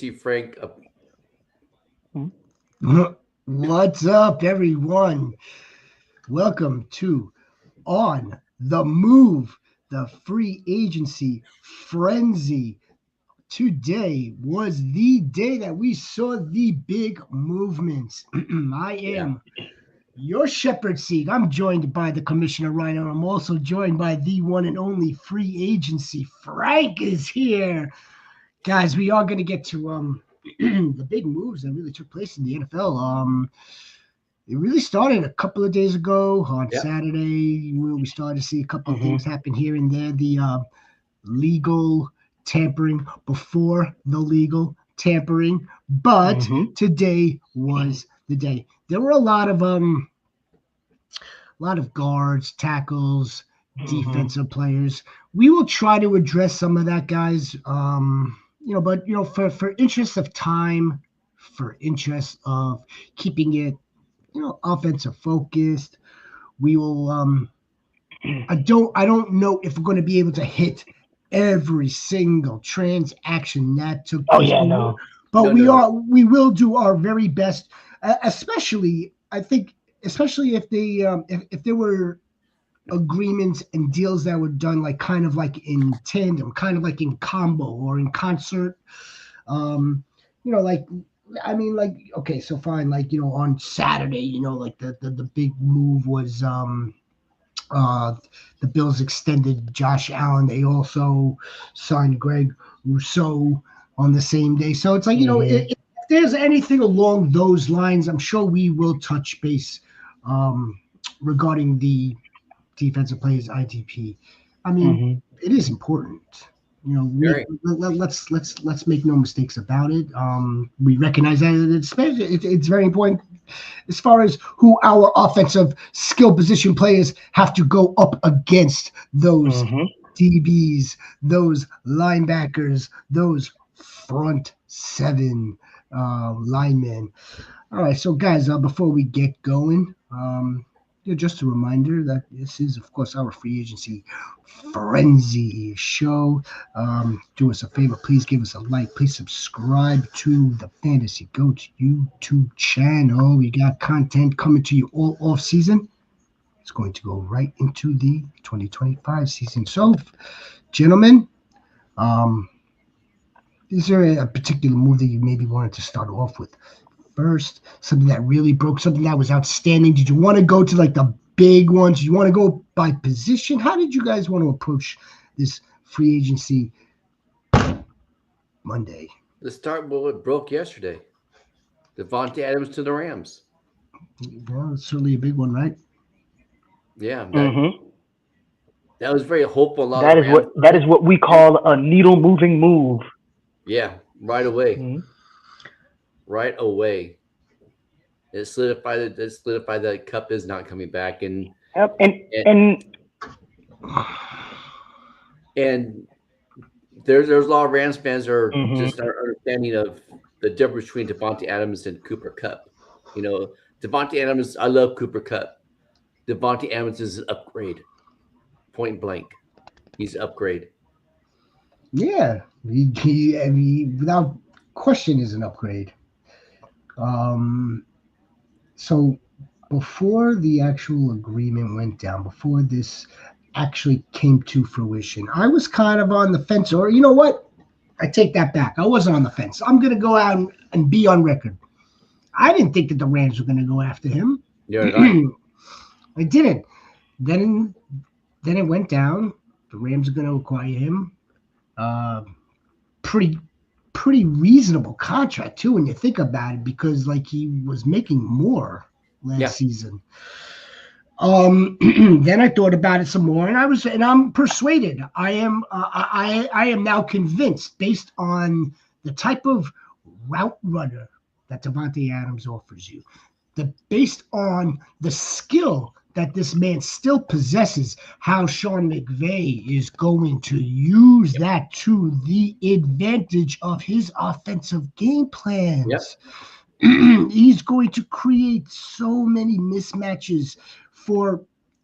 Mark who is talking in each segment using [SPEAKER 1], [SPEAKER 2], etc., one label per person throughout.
[SPEAKER 1] see Frank up.
[SPEAKER 2] What's up, everyone? Welcome to On the Move, the free agency frenzy. Today was the day that we saw the big movements. I
[SPEAKER 1] Yeah.
[SPEAKER 2] am your Shepherd seat. I'm joined by the Commissioner Rhino. I'm also joined by the one and only free agency. Frank is here. Guys, we are going to get to the big moves that really took place in the NFL. It really started a couple of days ago on
[SPEAKER 1] Yep.
[SPEAKER 2] Saturday. Where we started to see a couple of things happen here and there. The legal tampering before the legal tampering, but today was the day. There were a lot of guards, tackles, defensive players. We will try to address some of that, guys. But for interest of time, for interest of keeping it, offensive focused, we will. I don't know if we're going to be able to hit every single transaction that took
[SPEAKER 3] Oh
[SPEAKER 2] place.
[SPEAKER 3] yeah, no.
[SPEAKER 2] But
[SPEAKER 1] No.
[SPEAKER 2] we will do our very best, especially I think, especially if they if there were agreements and deals that were done like kind of like in tandem, kind of like in combo or in concert. Like I mean, like okay, so fine, like on Saturday, like the big move was uh the Bills extended Josh Allen. They also signed Greg Rousseau on the same day. So it's like, if there's anything along those lines, I'm sure we will touch base regarding the defensive players IDP. I mean, it is important.
[SPEAKER 1] Very.
[SPEAKER 2] Let's make no mistakes about it. We recognize that it's very important as far as who our offensive skill position players have to go up against, those DBs, those linebackers, those front seven linemen. All right, so guys, before we get going, just a reminder that this is, of course, our free agency frenzy show. Do us a favor, please give us a like. Please subscribe to the Fantasy Goats YouTube channel. We got content coming to you all off season. It's going to go right into the 2025 season. So, gentlemen, is there a particular move that you maybe wanted to start off with first? Something that really broke, something that was outstanding? Did you want to go to like the big ones? Did you want to go by position? How did you guys want to approach this free agency Monday?
[SPEAKER 1] Let's start with what broke yesterday. Devontae Adams to the Rams.
[SPEAKER 2] Well, it's certainly a big one, right?
[SPEAKER 1] Yeah, that was very hopeful. A lot
[SPEAKER 3] That
[SPEAKER 1] of
[SPEAKER 3] is
[SPEAKER 1] Rams.
[SPEAKER 3] that is what we call a needle moving move.
[SPEAKER 1] Yeah, right away. Right away. It solidified that Cup is not coming back, and
[SPEAKER 3] Yep.
[SPEAKER 1] and there's a lot of Rams fans that are just not understanding of the difference between Devontae Adams and Cooper Kupp. Devontae Adams, I love Cooper Kupp. Devontae Adams is an upgrade, point blank. He's an upgrade.
[SPEAKER 2] Yeah, he without question is an upgrade. So before the actual agreement went down, before this actually came to fruition, I was kind of on the fence. Or you know what? I take that back. I wasn't on the fence. I'm going to go out and be on record. I didn't think that the Rams were going to go after him.
[SPEAKER 1] You're right.
[SPEAKER 2] I didn't. Then it went down. The Rams are going to acquire him. Pretty reasonable contract too, when you think about it, because like he was making more last season. Then I thought about it some more, and I'm persuaded. I am now convinced, based on the type of route runner that Devontae Adams offers you, based on the skill that this man still possesses, how Sean McVay is going to use that to the advantage of his offensive game plans.
[SPEAKER 1] Yep.
[SPEAKER 2] He's going to create so many mismatches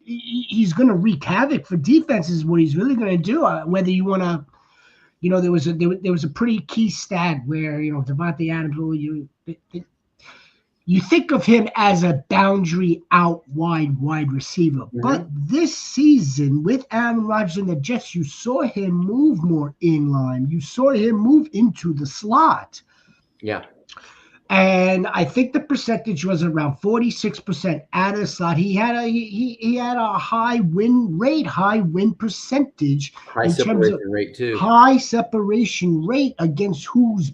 [SPEAKER 2] he's going to wreak havoc for defenses. What he's really going to do, whether you want to there was a pretty key stat where Davante Adams. You think of him as a boundary out wide receiver, but this season with Aaron Rodgers and the Jets, you saw him move more inline. You saw him move into the slot.
[SPEAKER 1] Yeah.
[SPEAKER 2] And I think the percentage was around 46% out of the slot. He had a high win percentage,
[SPEAKER 1] High separation rate too.
[SPEAKER 2] High separation rate against who's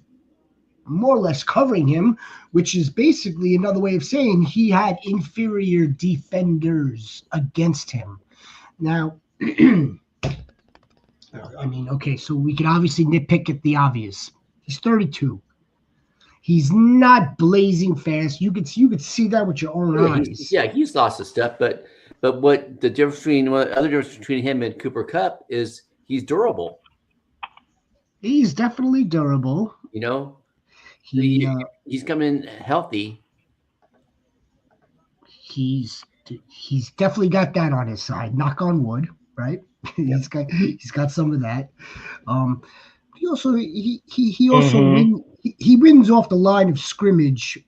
[SPEAKER 2] more or less covering him, which is basically another way of saying he had inferior defenders against him. Now, I mean, okay, so we can obviously nitpick at the obvious. He's 32. He's not blazing fast. You could see that with your own eyes.
[SPEAKER 1] He's lost his stuff, but what the difference between him and Cooper Kupp is he's durable.
[SPEAKER 2] He's definitely durable.
[SPEAKER 1] He's coming in healthy.
[SPEAKER 2] He's definitely got that on his side. Knock on wood, right? He's got some of that. He also he wins off the line of scrimmage,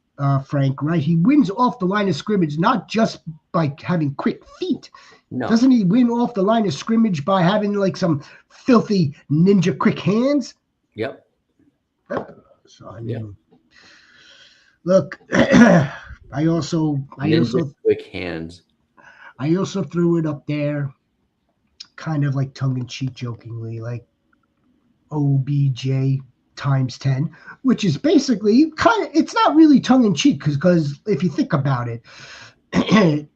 [SPEAKER 2] Frank. Right? He wins off the line of scrimmage not just by having quick feet. No. Doesn't he win off the line of scrimmage by having like some filthy ninja quick hands?
[SPEAKER 1] Yep.
[SPEAKER 2] So I mean, look, I also
[SPEAKER 1] quick hands.
[SPEAKER 2] I also threw it up there, kind of like tongue in cheek, jokingly, like OBJ times 10, which is basically it's not really tongue in cheek because if you think about it,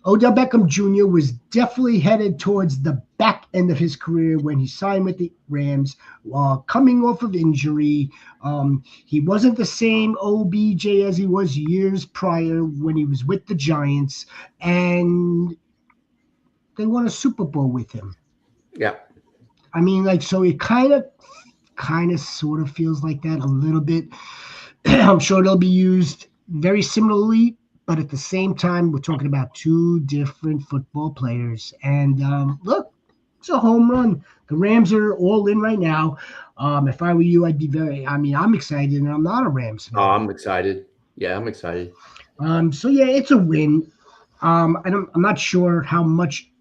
[SPEAKER 2] Odell Beckham Jr. was definitely headed towards the back end of his career when he signed with the Rams, coming off of injury. He wasn't the same OBJ as he was years prior when he was with the Giants, and they won a Super Bowl with him.
[SPEAKER 1] Yeah.
[SPEAKER 2] I mean, like, so it kind of sort of feels like that a little bit. I'm sure they'll be used very similarly. But at the same time, we're talking about two different football players. And look, it's a home run. The Rams are all in right now. If I were you, I'd be I'm excited, and I'm not a Rams fan.
[SPEAKER 1] Oh, I'm excited. Yeah, I'm excited.
[SPEAKER 2] So, yeah, it's a win. I'm not sure how much,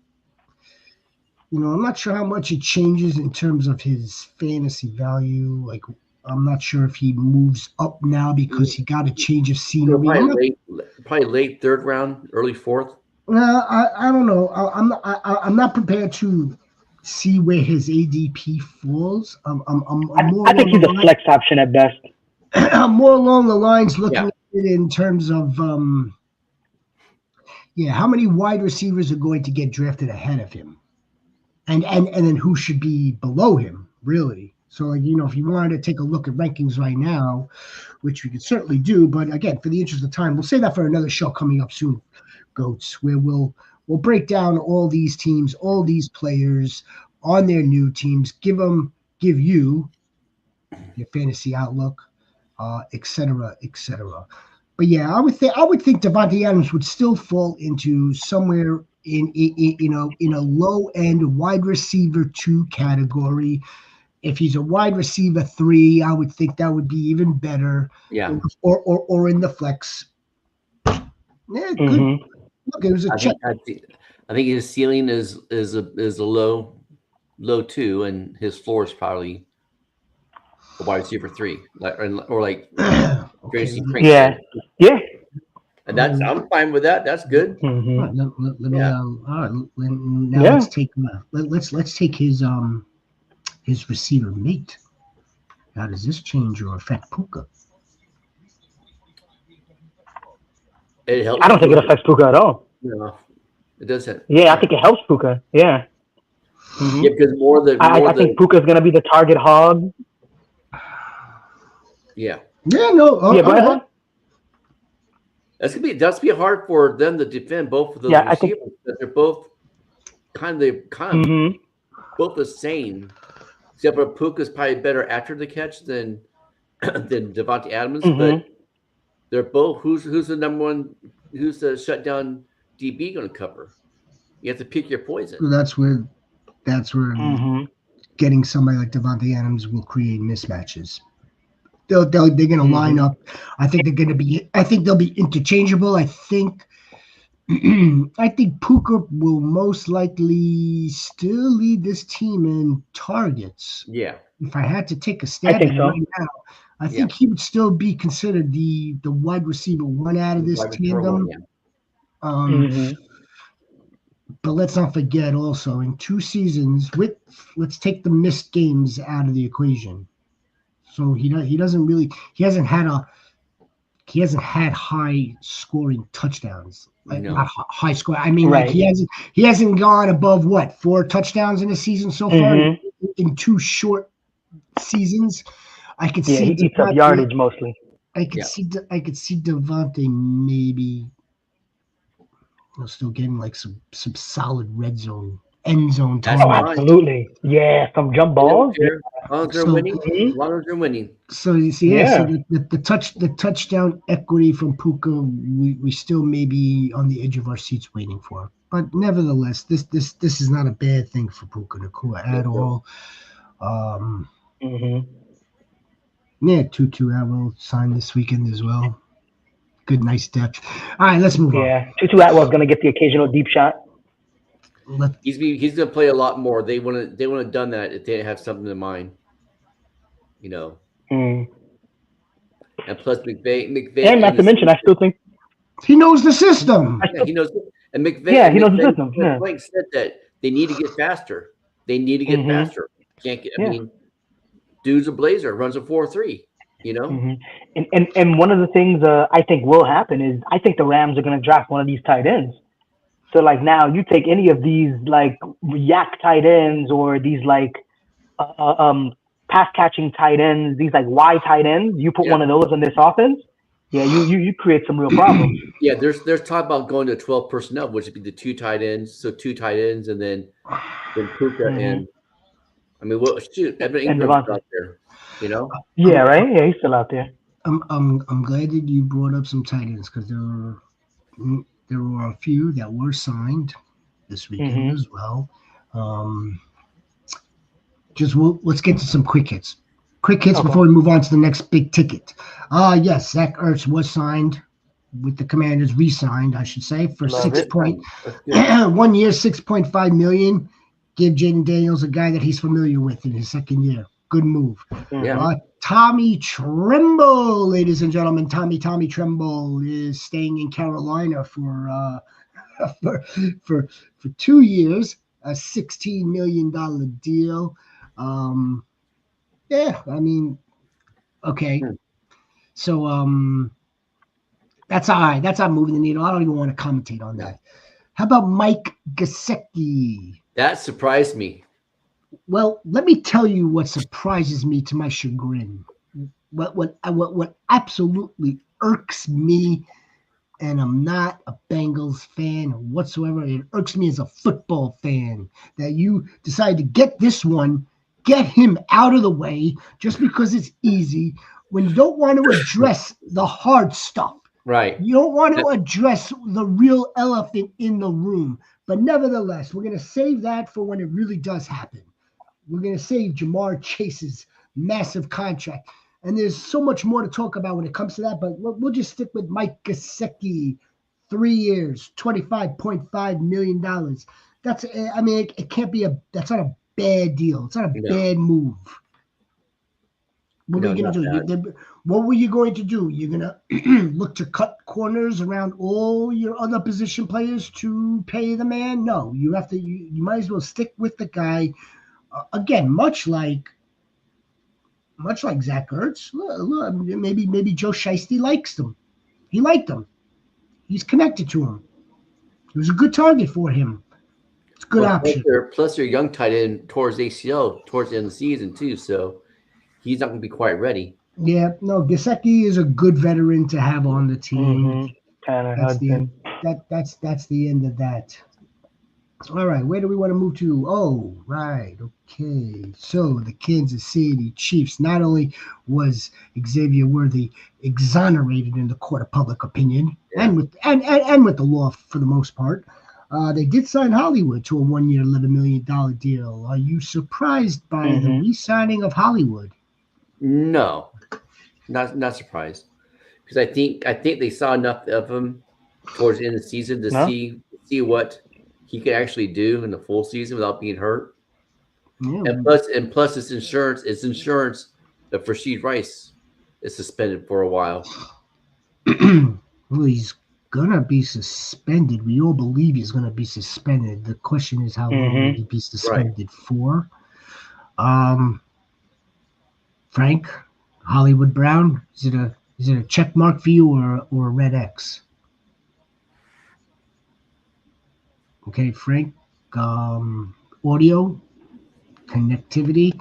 [SPEAKER 2] it changes in terms of his fantasy value. Like, I'm not sure if he moves up now because he got a change of scenery.
[SPEAKER 1] Probably late third round, early fourth.
[SPEAKER 2] I don't know. I'm not prepared to see where his ADP falls.
[SPEAKER 3] I think he's a flex option at best.
[SPEAKER 2] I'm more along the lines looking at it in terms of how many wide receivers are going to get drafted ahead of him, and then who should be below him, really. So, like, if you wanted to take a look at rankings right now, which we could certainly do, but again, for the interest of time, we'll say that for another show coming up soon, Goats, where we'll break down all these teams, all these players on their new teams, give you your fantasy outlook, et cetera, et cetera. But yeah, I would think Davante Adams would still fall into somewhere in a low end wide receiver 2 category. If he's a wide receiver 3, I would think that would be even better.
[SPEAKER 1] Yeah.
[SPEAKER 2] Or in the flex. Yeah, good.
[SPEAKER 3] Mm-hmm.
[SPEAKER 2] Look, it was a check.
[SPEAKER 1] I think his ceiling is a low 2, and his floor is probably a wide receiver 3, or like
[SPEAKER 2] Okay.
[SPEAKER 3] Yeah.
[SPEAKER 1] And that's I'm fine with that. That's good.
[SPEAKER 2] Mm-hmm. All right, now let's take his receiver mate. How does this change or affect Puka?
[SPEAKER 1] It helps.
[SPEAKER 3] I don't think it affects Puka at all.
[SPEAKER 1] No, it doesn't.
[SPEAKER 3] Yeah, I think it helps Puka. Yeah.
[SPEAKER 1] Mm-hmm. Yeah, because I
[SPEAKER 3] think Puka's going to be the target hog.
[SPEAKER 1] Yeah.
[SPEAKER 2] Yeah, no.
[SPEAKER 3] Go ahead.
[SPEAKER 1] That's gonna be hard for them to defend both of those receivers. They're both kind of both the same. Except for Puka's probably better after the catch than Davante Adams, but they're both. Who's the number one? Who's the shutdown DB going to cover? You have to pick your poison.
[SPEAKER 2] That's where getting somebody like Devontae Adams will create mismatches. They're going to line up. I think they'll be interchangeable. I think Puka will most likely still lead this team in targets.
[SPEAKER 1] Yeah.
[SPEAKER 2] If I had to take a stab at it right now, I think he would still be considered the wide receiver one out of this tandem. But let's not forget also in 2 seasons, let's take the missed games out of the equation. So he hasn't had high scoring touchdowns. Not high score. I mean, like he hasn't gone above 4 touchdowns in a season so far in 2 short seasons. I could see
[SPEAKER 3] he eats up yardage mostly.
[SPEAKER 2] I could see Devontae maybe still getting like some solid red zone, end zone time.
[SPEAKER 3] Oh, absolutely. Yeah, some jump balls.
[SPEAKER 1] As long as they're winning.
[SPEAKER 2] So you see, so the touchdown equity from Puka, we still may be on the edge of our seats waiting for. But nevertheless, this is not a bad thing for Puka Nacua at all. Tutu Atwell signed this weekend as well. Good, nice depth. All right, let's move on.
[SPEAKER 3] Yeah, Tutu Atwell's going to get the occasional deep shot.
[SPEAKER 1] He's going to play a lot more. They wouldn't have done that if they didn't have something in mind. And plus McVay,
[SPEAKER 3] and not to mention, I still think
[SPEAKER 2] he knows the system.
[SPEAKER 1] He knows, and McVay.
[SPEAKER 3] Yeah, he knows the system.
[SPEAKER 1] Blank said that they need to get faster. They need to get faster. Can't get. I mean, dude's a blazer, runs a 4.3.
[SPEAKER 3] And one of the things I think will happen is I think the Rams are going to draft one of these tight ends. So like now you take any of these like yak tight ends or these like pass catching tight ends, these like Y tight ends, you put one of those in this offense, you create some real problems.
[SPEAKER 1] Yeah, there's talk about going to 12 personnel, which would be the 2 tight ends, so 2 tight ends, and then Puka and I mean, Evan Ingram's out there.
[SPEAKER 3] Yeah, right. Yeah, he's still out there.
[SPEAKER 2] I'm glad that you brought up some tight ends because there were a few that were signed this weekend as well. Let's get to some quick hits. Before we move on to the next big ticket. Yes, Zach Ertz was signed with the Commanders, re-signed, I should say, for 1 year, $6.5 million. Give Jaden Daniels a guy that he's familiar with in his second year. Good move. Tommy Tremble, ladies and gentlemen. Tommy Tremble is staying in Carolina for 2 years, a $16 million deal. I mean, okay. So that's all right. That's not moving the needle. I don't even want to commentate on that. How about Mike Gesicki?
[SPEAKER 1] That surprised me.
[SPEAKER 2] Well, let me tell you what surprises me to my chagrin. What absolutely irks me, and I'm not a Bengals fan whatsoever. It irks me as a football fan that you decide to get him out of the way just because it's easy when you don't want to address the hard stuff.
[SPEAKER 1] Right.
[SPEAKER 2] You don't want to address the real elephant in the room. But nevertheless, we're going to save that for when it really does happen. We're going to save Jamar Chase's massive contract. And there's so much more to talk about when it comes to that, but we'll just stick with Mike Gesicki, 3 years, $25.5 million. That's, I mean, it can't be that's not a bad deal. It's not a bad move. What were you going to do? What were you going to do? You're going to look to cut corners around all your other position players to pay the man? No, you have to. You might as well stick with the guy. Again, much like Zach Ertz. Look, maybe Joe Shiesty likes him. He liked him. He's connected to him. It was a good target for him. It's a good option.
[SPEAKER 1] Plus, your young tight end towards ACL towards the end of the season too, so he's not going to be quite ready. Yeah,
[SPEAKER 2] no, Gesicki is a good veteran to have on the team. That's the end of that. All right, where do we want to move to? Oh, right, okay. So the Kansas City Chiefs, not only was Xavier Worthy exonerated in the court of public opinion and with the law for the most part, They did sign Hollywood to a 1-year, $11 million deal. Are you surprised by the re-signing of Hollywood?
[SPEAKER 1] No, not surprised, because I think they saw enough of him towards the end of the season to see what he could actually do in the full season without being hurt.
[SPEAKER 2] Yeah.
[SPEAKER 1] And plus, it's insurance. It's insurance that Rasheed Rice is suspended for a while.
[SPEAKER 2] Well, he's gonna be suspended. We all believe he's gonna be suspended. The question is, how long will he be suspended for? Frank, Hollywood Brown, is it a check mark for you or a red X? Okay, Frank. Audio, connectivity.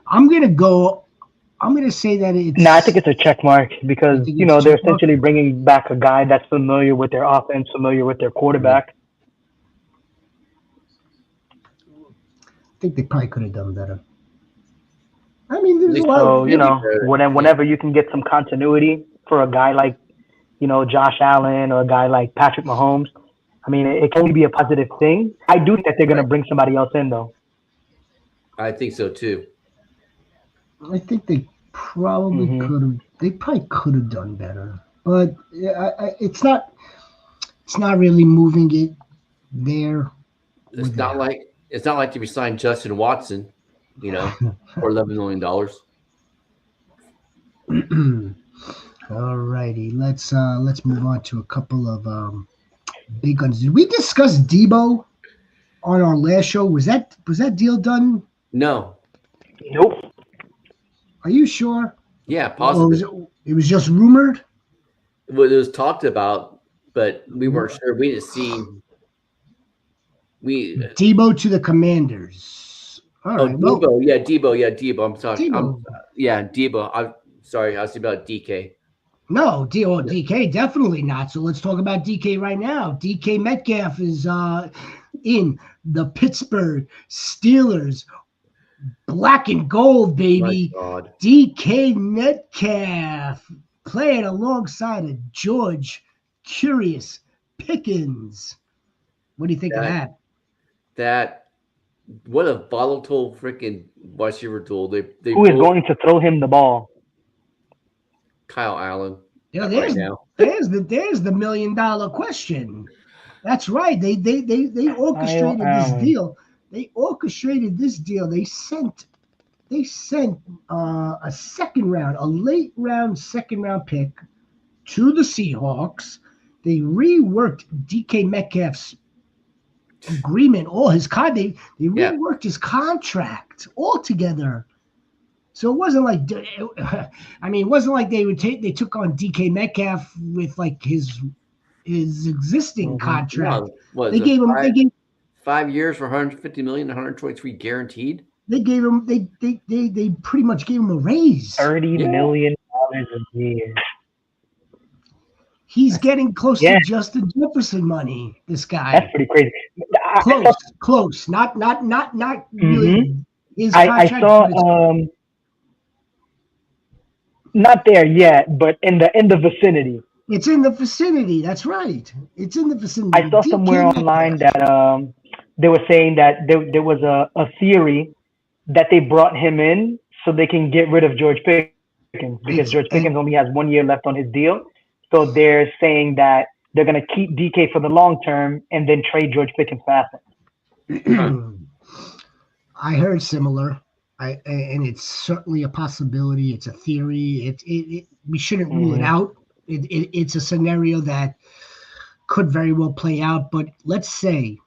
[SPEAKER 2] I'm gonna say that it's.
[SPEAKER 3] No, I think it's a check mark because they're essentially bringing back a guy that's familiar with their offense, familiar with their quarterback.
[SPEAKER 2] I think they probably could have done better. I mean, there's a lot.
[SPEAKER 3] So whenever you can get some continuity for a guy like Josh Allen or a guy like Patrick Mahomes, I mean, it can only be a positive thing. I do think that they're going to bring somebody else in, though.
[SPEAKER 1] I think so too.
[SPEAKER 2] I think they probably could have. They probably could have done better, but it's not really moving it there.
[SPEAKER 1] It's not like they signed Justin Watson, for $11 million.
[SPEAKER 2] All righty, let's move on to a couple of big guns. Did we discuss Debo on our last show? Was that deal done?
[SPEAKER 1] No.
[SPEAKER 3] Nope.
[SPEAKER 2] Are you sure?
[SPEAKER 1] Yeah, possibly.
[SPEAKER 2] It was just rumored?
[SPEAKER 1] Well, it was talked about, but we weren't sure. We didn't see.
[SPEAKER 2] Debo to the Commanders. All right.
[SPEAKER 1] Debo.
[SPEAKER 2] Well,
[SPEAKER 1] Debo. I'm sorry.
[SPEAKER 2] Debo.
[SPEAKER 1] Debo. I'm sorry. I was about DK.
[SPEAKER 2] No, DK definitely not. So let's talk about DK right now. DK Metcalf is in the Pittsburgh Steelers. Black and gold, baby. DK Metcalf playing alongside of George Curious Pickens. What do you think of that?
[SPEAKER 1] What a volatile freaking wide receiver duel. Who
[SPEAKER 3] is going to throw him the ball?
[SPEAKER 1] Kyle Allen.
[SPEAKER 2] Yeah, there's the $1 million question. That's right. They orchestrated this deal. They orchestrated this deal. They sent a late round second round pick to the Seahawks. They reworked DK Metcalf's agreement, all his they reworked his contract altogether. So it wasn't like they took on DK Metcalf with like his existing contract.
[SPEAKER 1] No, they gave him 5 years for $150 million, 123 guaranteed.
[SPEAKER 2] They gave him they pretty much gave him a raise.
[SPEAKER 3] $30 million a year.
[SPEAKER 2] He's getting close to Justin Jefferson money. This guy.
[SPEAKER 3] That's pretty crazy.
[SPEAKER 2] Close. Not really. His
[SPEAKER 3] I saw not there yet, but in the vicinity.
[SPEAKER 2] It's in the vicinity. That's right. It's in the vicinity.
[SPEAKER 3] I saw somewhere online that they were saying that there was a theory that they brought him in so they can get rid of George Pickens because George Pickens only has 1 year left on his deal. So they're saying that they're going to keep DK for the long term and then trade George Pickens for assets.
[SPEAKER 2] I heard similar. And it's certainly a possibility. It's a theory. We shouldn't rule it out. It's a scenario that could very well play out. But let's say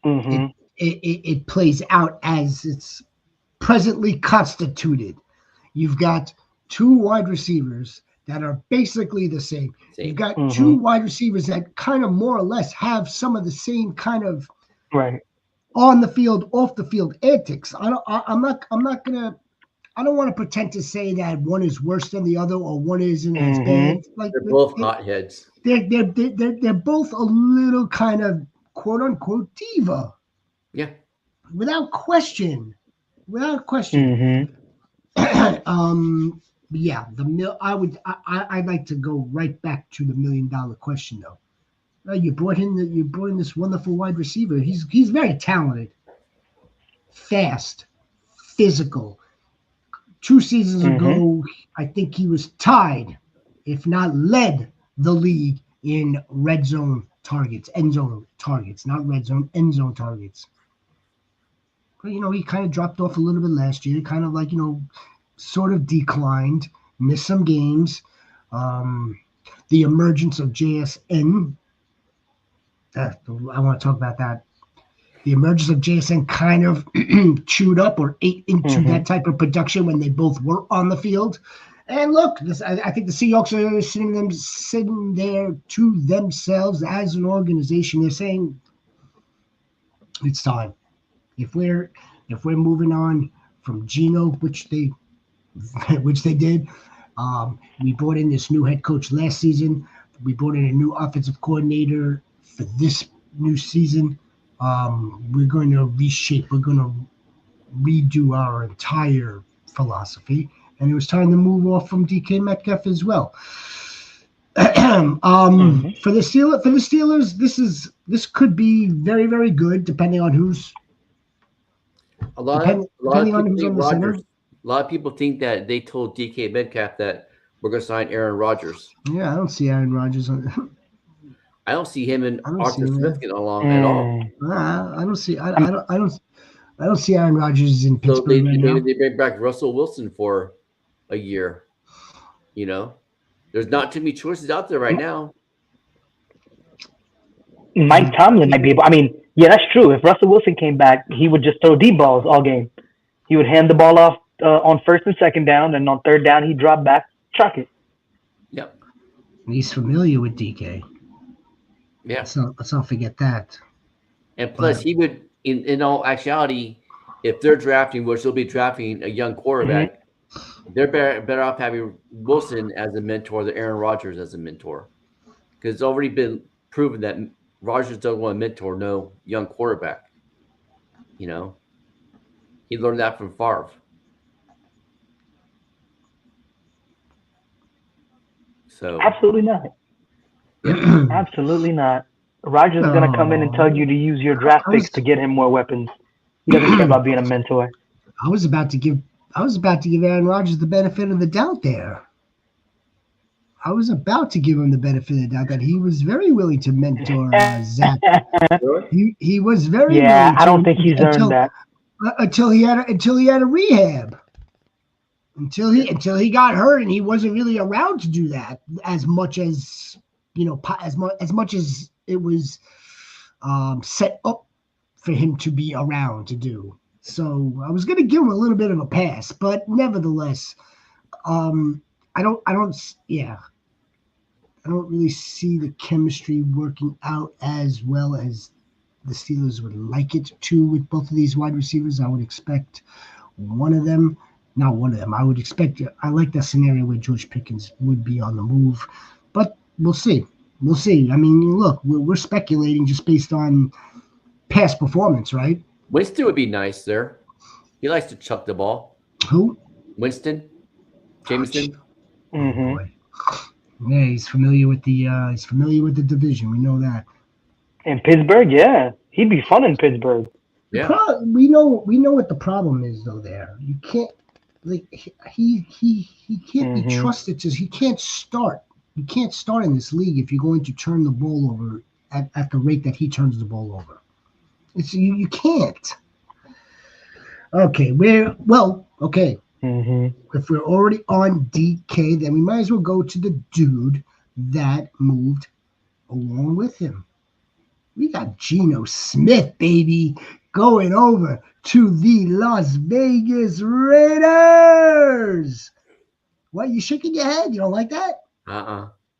[SPEAKER 2] it plays out as it's presently constituted. You've got 2 wide receivers that are basically the same. You've got 2 wide receivers that kind of more or less have some of the same kind of on the field, off the field antics. I don't want to pretend to say that one is worse than the other or one isn't as bad. Like
[SPEAKER 1] they're both hotheads.
[SPEAKER 2] They're both a little kind of quote unquote diva.
[SPEAKER 1] Yeah.
[SPEAKER 2] Without question. Yeah, I'd like to go right back to the $1 million question though. You brought in this wonderful wide receiver. He's very talented, fast, physical. 2 seasons ago, I think he was tied, if not led, the league in red zone targets, end zone targets, not red zone, end zone targets. But he kind of dropped off a little bit last year. Kind of like sort of declined, missed some games. The emergence of JSN. I want to talk about that. The emergence of JSN kind of chewed up or ate into that type of production when they both were on the field. And look, I think the Seahawks are sitting there to themselves as an organization. They're saying it's time. If we're moving on from Geno, which they did, we brought in this new head coach last season. We brought in a new offensive coordinator for this new season. We're going to reshape. We're going to redo our entire philosophy, and it was time to move off from DK Metcalf as well. For the Steelers, this could be very, very good, depending on who's.
[SPEAKER 1] A lot of people think that they told DK Metcalf that we're going to sign Aaron Rodgers.
[SPEAKER 2] Yeah, I don't see Aaron Rodgers on.
[SPEAKER 1] I don't see him and Arthur Smith getting along at all.
[SPEAKER 2] I don't see Aaron Rodgers in Pittsburgh.
[SPEAKER 1] So maybe they bring back Russell Wilson for a year. There's not too many choices out there right now.
[SPEAKER 3] Mike Tomlin might be able. I mean, yeah, that's true. If Russell Wilson came back, he would just throw deep balls all game. He would hand the ball off on first and second down, and on third down, he'd drop back, chuck it.
[SPEAKER 1] Yep.
[SPEAKER 2] He's familiar with DK.
[SPEAKER 1] Yeah.
[SPEAKER 2] Let's not forget that.
[SPEAKER 1] And plus, he would, in all actuality, if they're drafting, which they'll be drafting a young quarterback, they're better off having Wilson as a mentor than Aaron Rodgers as a mentor. Because it's already been proven that Rodgers doesn't want to mentor no young quarterback. He learned that from Favre. So
[SPEAKER 3] absolutely not. Absolutely not. Rodgers is going to come in and tell you to use your draft picks to get him more weapons. He doesn't care about being a mentor.
[SPEAKER 2] I was about to give Aaron Rodgers the benefit of the doubt there. I was about to give him the benefit of the doubt that he was very willing to mentor Zach. He was very willing
[SPEAKER 3] I don't think he's earned that.
[SPEAKER 2] Until he had a rehab. Until he got hurt and he wasn't really around to do that as much as as much as it was set up for him to be around to do. So I was going to give him a little bit of a pass, but nevertheless, I don't really see the chemistry working out as well as the Steelers would like it to with both of these wide receivers. I would expect I would expect, I like that scenario where George Pickens would be on the move, but we'll see. I mean, look, we're speculating just based on past performance, right?
[SPEAKER 1] Winston would be nice there. He likes to chuck the ball.
[SPEAKER 2] Who?
[SPEAKER 1] Winston. Jameson.
[SPEAKER 2] Yeah, he's familiar with the division. We know that.
[SPEAKER 3] In Pittsburgh, yeah, he'd be fun in Pittsburgh.
[SPEAKER 1] Yeah,
[SPEAKER 2] we know what the problem is though. There, you can't he can't be trusted to. He can't start. You can't start in this league if you're going to turn the ball over at the rate that he turns the ball over. You can't. Okay, If we're already on DK, then we might as well go to the dude that moved along with him. We got Geno Smith, baby, going over to the Las Vegas Raiders. What, you shaking your head? You don't like that?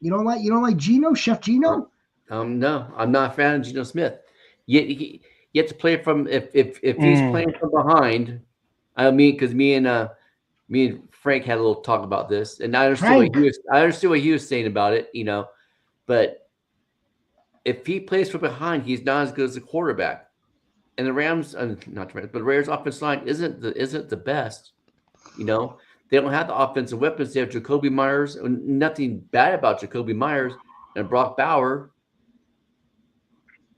[SPEAKER 2] You don't like Geno, Chef Geno?
[SPEAKER 1] No, I'm not a fan of Geno Smith. You have to play from if he's playing from behind. I mean, because me and Frank had a little talk about this, and I understood what he was saying about it, But if he plays from behind, he's not as good as a quarterback. And the Rams, not the Rams, but the Raiders' offensive line isn't the best. They don't have the offensive weapons. They have Jacoby Myers. Nothing bad about Jacoby Myers and Brock Bauer.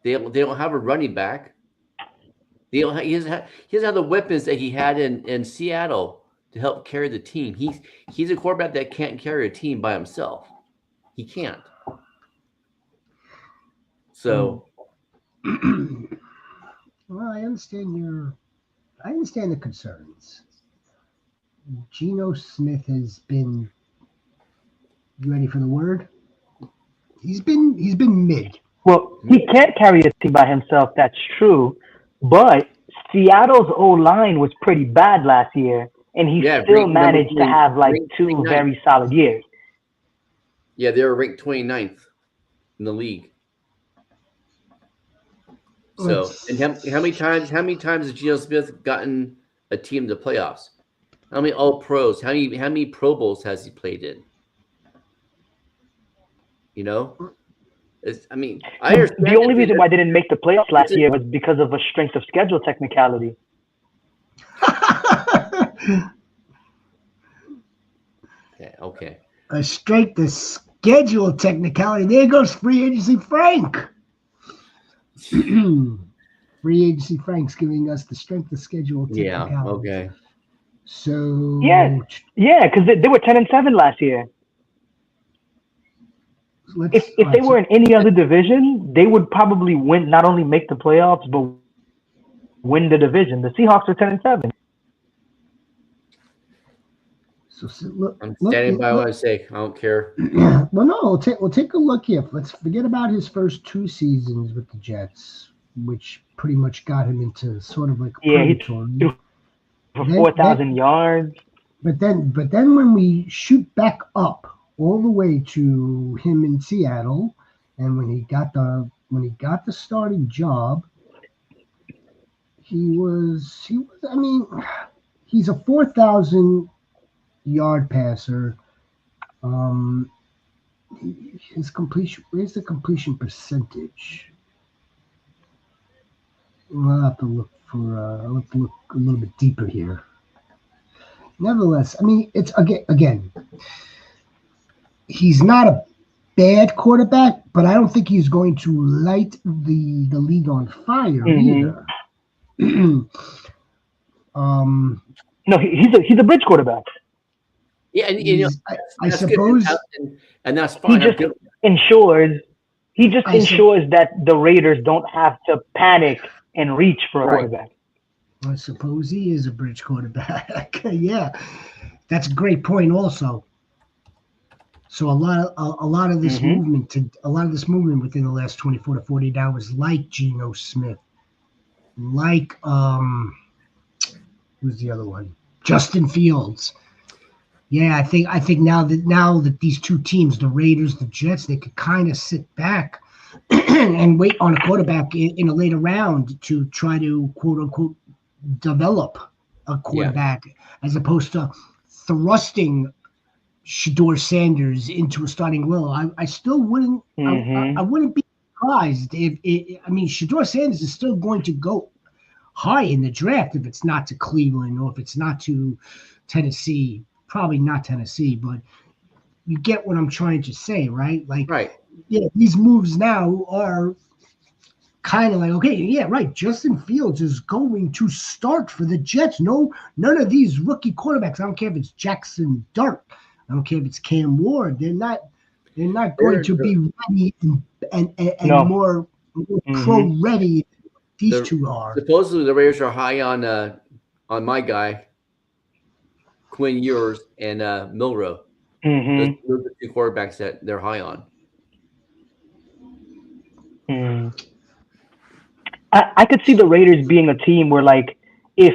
[SPEAKER 1] They don't have a running back. He doesn't have the weapons that he had in Seattle to help carry the team. He's a quarterback that can't carry a team by himself. He can't. So,
[SPEAKER 2] well, I understand the concerns. Geno Smith has been, you ready for the word? He's been mid.
[SPEAKER 3] Well, he can't carry a team by himself. That's true, but Seattle's O line was pretty bad last year, and he still managed to have like 2 very solid years.
[SPEAKER 1] Yeah, they were ranked 29th in the league. So, and how many times has Geno Smith gotten a team to the playoffs? How many All Pros? How many Pro Bowls has he played in? You know, I understand.
[SPEAKER 3] The only reason why they didn't make the playoffs last year was because of a strength of schedule technicality.
[SPEAKER 1] Okay.
[SPEAKER 2] A strength of schedule technicality. There goes free agency Frank. Free agency Frank's giving us the strength of schedule technicality.
[SPEAKER 1] Yeah. Okay.
[SPEAKER 2] So
[SPEAKER 3] yeah, because they were 10-7 last year. If they were in any other division, they would probably win. Not only make the playoffs, but win the division. The Seahawks are 10-7.
[SPEAKER 2] So
[SPEAKER 1] I'm standing by what I say. I don't care.
[SPEAKER 2] Well, no, we'll take a look here. Let's forget about his first 2 seasons with the Jets, which pretty much got him into sort of like a purgatory.
[SPEAKER 3] He threw for 4,000 yards.
[SPEAKER 2] But then when we shoot back up all the way to him in Seattle, and when he got the starting job, he was. I mean, he's a 4,000 yard passer. His completion. Where's the completion percentage? I'll have to look a little bit deeper here. Nevertheless, I mean, it's again. He's not a bad quarterback, but I don't think he's going to light the league on fire either.
[SPEAKER 3] No, he's a bridge quarterback.
[SPEAKER 1] Yeah, and
[SPEAKER 2] I suppose,
[SPEAKER 1] and that's fine.
[SPEAKER 3] He just ensures that the Raiders don't have to panic and reach for a quarterback.
[SPEAKER 2] I suppose he is a bridge quarterback. Yeah, that's a great point. Also, so a lot of this movement within the last 24 to 48 hours, like Geno Smith, like who's the other one? Justin Fields. Yeah, I think now that these 2 teams, the Raiders, the Jets, they could kind of sit back and wait on a quarterback in a later round to try to quote unquote develop a quarterback, as opposed to thrusting Shedeur Sanders into a starting role. I still wouldn't. I wouldn't be surprised if Shedeur Sanders is still going to go high in the draft if it's not to Cleveland or if it's not to Tennessee. Probably not Tennessee, but you get what I'm trying to say, right? Like, yeah, these moves now are kind of like, okay, yeah, right. Justin Fields is going to start for the Jets. No, none of these rookie quarterbacks. I don't care if it's Jackson Dart. I don't care if it's Cam Ward. They're not going to be ready and more pro ready. These 2 are.
[SPEAKER 1] Supposedly, the Raiders are high on my guy, Quinn Ewers and Milroe. Those are the 2 quarterbacks that they're high on.
[SPEAKER 3] I could see the Raiders being a team where, like, if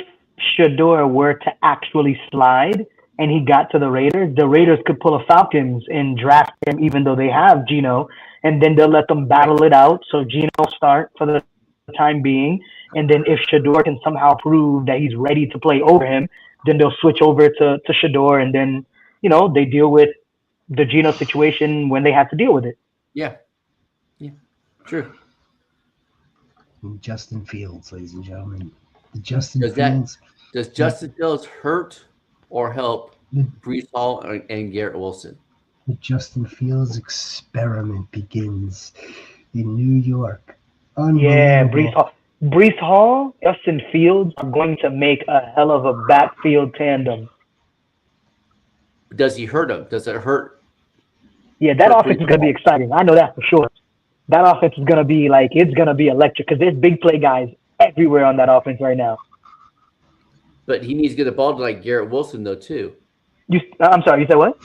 [SPEAKER 3] Shedeur were to actually slide and he got to the Raiders could pull a Falcons and draft him, even though they have Geno, and then they'll let them battle it out. So Geno start for the time being, and then if Shedeur can somehow prove that he's ready to play over him, then they'll switch over to Shedeur, and then, they deal with the Geno situation when they have to deal with it.
[SPEAKER 1] Yeah. True.
[SPEAKER 2] Justin Fields, ladies and gentlemen. Fields.
[SPEAKER 1] Does Justin Fields hurt or help Breece Hall and Garrett Wilson?
[SPEAKER 2] The Justin Fields experiment begins in New York.
[SPEAKER 3] Yeah,
[SPEAKER 2] Unbelievable.
[SPEAKER 3] Brees Hall, Justin Fields are going to make a hell of a backfield tandem.
[SPEAKER 1] Does he hurt him? Does it
[SPEAKER 3] Yeah, that
[SPEAKER 1] hurt
[SPEAKER 3] offense
[SPEAKER 1] Brees
[SPEAKER 3] is going to be
[SPEAKER 1] Hall?
[SPEAKER 3] exciting. I know that for sure. That offense is going to be like, it's going to be electric because there's big play guys everywhere on that offense right now.
[SPEAKER 1] But he needs to get the ball to like Garrett Wilson though too.
[SPEAKER 3] I'm sorry, you said what?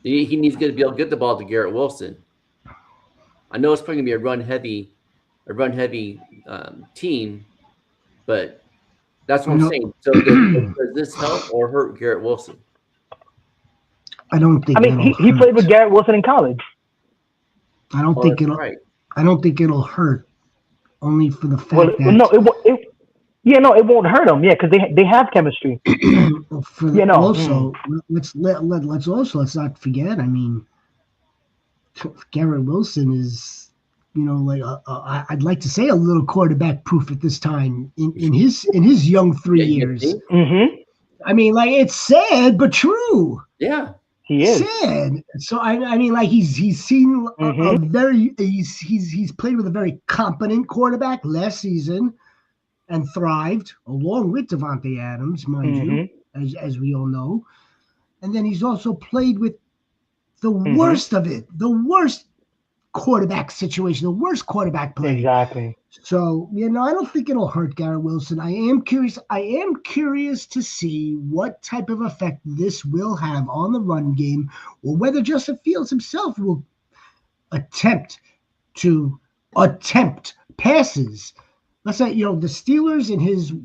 [SPEAKER 1] He needs to be able to get the ball to Garrett Wilson. I know it's probably gonna be a run heavy team, but that's what I'm saying. So does this help or hurt Garrett Wilson?
[SPEAKER 2] I don't think
[SPEAKER 3] I mean,
[SPEAKER 2] it'll
[SPEAKER 3] he played with
[SPEAKER 2] hurt.
[SPEAKER 3] Garrett Wilson in college.
[SPEAKER 2] I don't
[SPEAKER 1] Oh,
[SPEAKER 2] think
[SPEAKER 1] that's
[SPEAKER 2] it'll.
[SPEAKER 1] right.
[SPEAKER 2] I don't think it'll hurt. Only for the
[SPEAKER 3] Well,
[SPEAKER 2] fact
[SPEAKER 3] no,
[SPEAKER 2] that
[SPEAKER 3] yeah, no, it won't hurt him. Yeah, because they have chemistry. You know.
[SPEAKER 2] also let's not forget. I mean, Garrett Wilson is, like I'd like to say a little quarterback proof at this time in his young three
[SPEAKER 1] Yeah, you
[SPEAKER 2] years.
[SPEAKER 1] think?
[SPEAKER 3] Mm-hmm.
[SPEAKER 2] I mean, like it's sad but true.
[SPEAKER 1] Yeah.
[SPEAKER 3] He is.
[SPEAKER 2] Sad. So I mean, like he's seen a very he's played with a very competent quarterback last season and thrived along with Davante Adams, mind you, as we all know. And then he's also played with the worst of it, the worst quarterback situation, the worst quarterback play.
[SPEAKER 3] Exactly.
[SPEAKER 2] So, I don't think it'll hurt Garrett Wilson. I am curious to see what type of effect this will have on the run game, or whether Justin Fields himself will attempt passes. Let's say, the Steelers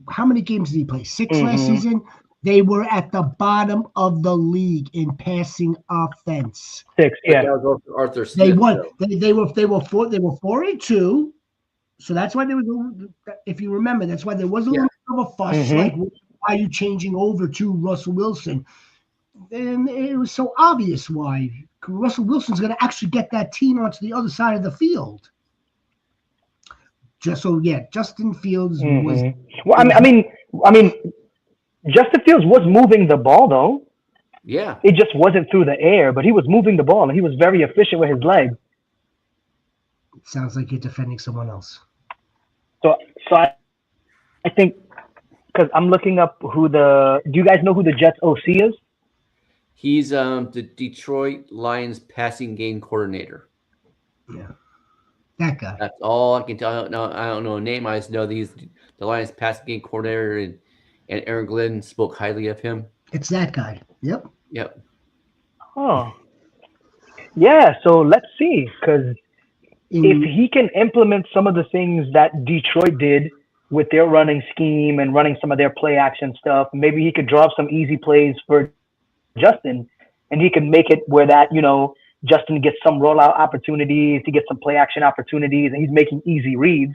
[SPEAKER 2] how many games did he play? 6 last season? They were at the bottom of the league in passing offense.
[SPEAKER 3] 6, yeah.
[SPEAKER 1] That was also Arthur Smith.
[SPEAKER 2] They won. They were 4-2. So that's why if you remember, that's why there was a little bit of a fuss. Like, why are you changing over to Russell Wilson? And it was so obvious why. Russell Wilson's going to actually get that team onto the other side of the field. Justin Fields was.
[SPEAKER 3] Well, I mean, Justin Fields was moving the ball though.
[SPEAKER 1] Yeah.
[SPEAKER 3] It just wasn't through the air, but he was moving the ball and he was very efficient with his legs.
[SPEAKER 2] It sounds like you're defending someone else.
[SPEAKER 3] So I think, because I'm looking up do you guys know who the Jets OC is?
[SPEAKER 1] He's the Detroit Lions passing game coordinator.
[SPEAKER 2] Yeah. That guy.
[SPEAKER 1] That's all I can tell. No, I don't know a name. I just know that he's the Lions passing game coordinator, and Aaron Glenn spoke highly of him.
[SPEAKER 2] It's that guy. Yep.
[SPEAKER 3] Oh. Yeah, so let's see, because if he can implement some of the things that Detroit did with their running scheme and running some of their play action stuff, maybe he could draw up some easy plays for Justin, and he could make it where that, Justin gets some rollout opportunities, he gets some play action opportunities, and he's making easy reads.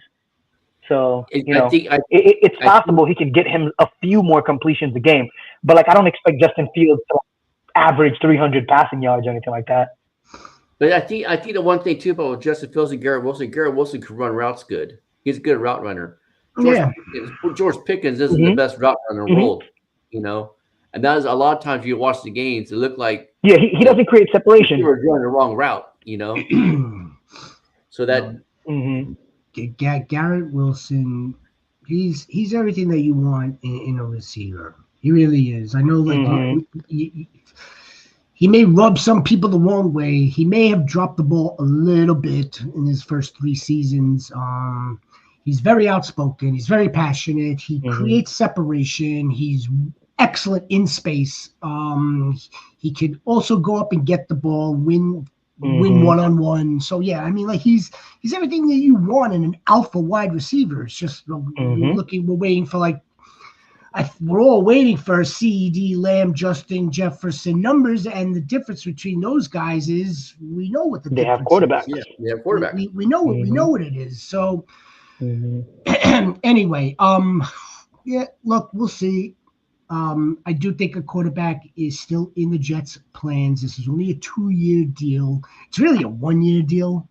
[SPEAKER 3] So, it's possible he can get him a few more completions a game. But, I don't expect Justin Fields to average 300 passing yards or anything like that.
[SPEAKER 1] But I think the one thing, too, about Justin Fields and Garrett Wilson can run routes good. He's a good route runner. George Pickens isn't the best route runner in the world, And that is a lot of times you watch the games, it looked like
[SPEAKER 3] he doesn't create separation.
[SPEAKER 1] You were going the wrong route, So that
[SPEAKER 2] Garrett Wilson, he's everything that you want in a receiver. He really is. I know, he may rub some people the wrong way. He may have dropped the ball a little bit in his first 3 seasons. He's very outspoken. He's very passionate. He creates separation. He's excellent in space. He could also go up and get the ball, win one-on-one. So he's everything that you want in an alpha wide receiver. It's just we're waiting for we're all waiting for CeeDee Lamb, Justin Jefferson numbers, and the difference between those guys is we know what
[SPEAKER 3] they have quarterbacks.
[SPEAKER 1] Yeah, they have quarterbacks.
[SPEAKER 2] We know we know what it is. So anyway, look, we'll see. I do think a quarterback is still in the Jets' plans. This is only a 2-year deal. It's really a 1-year deal,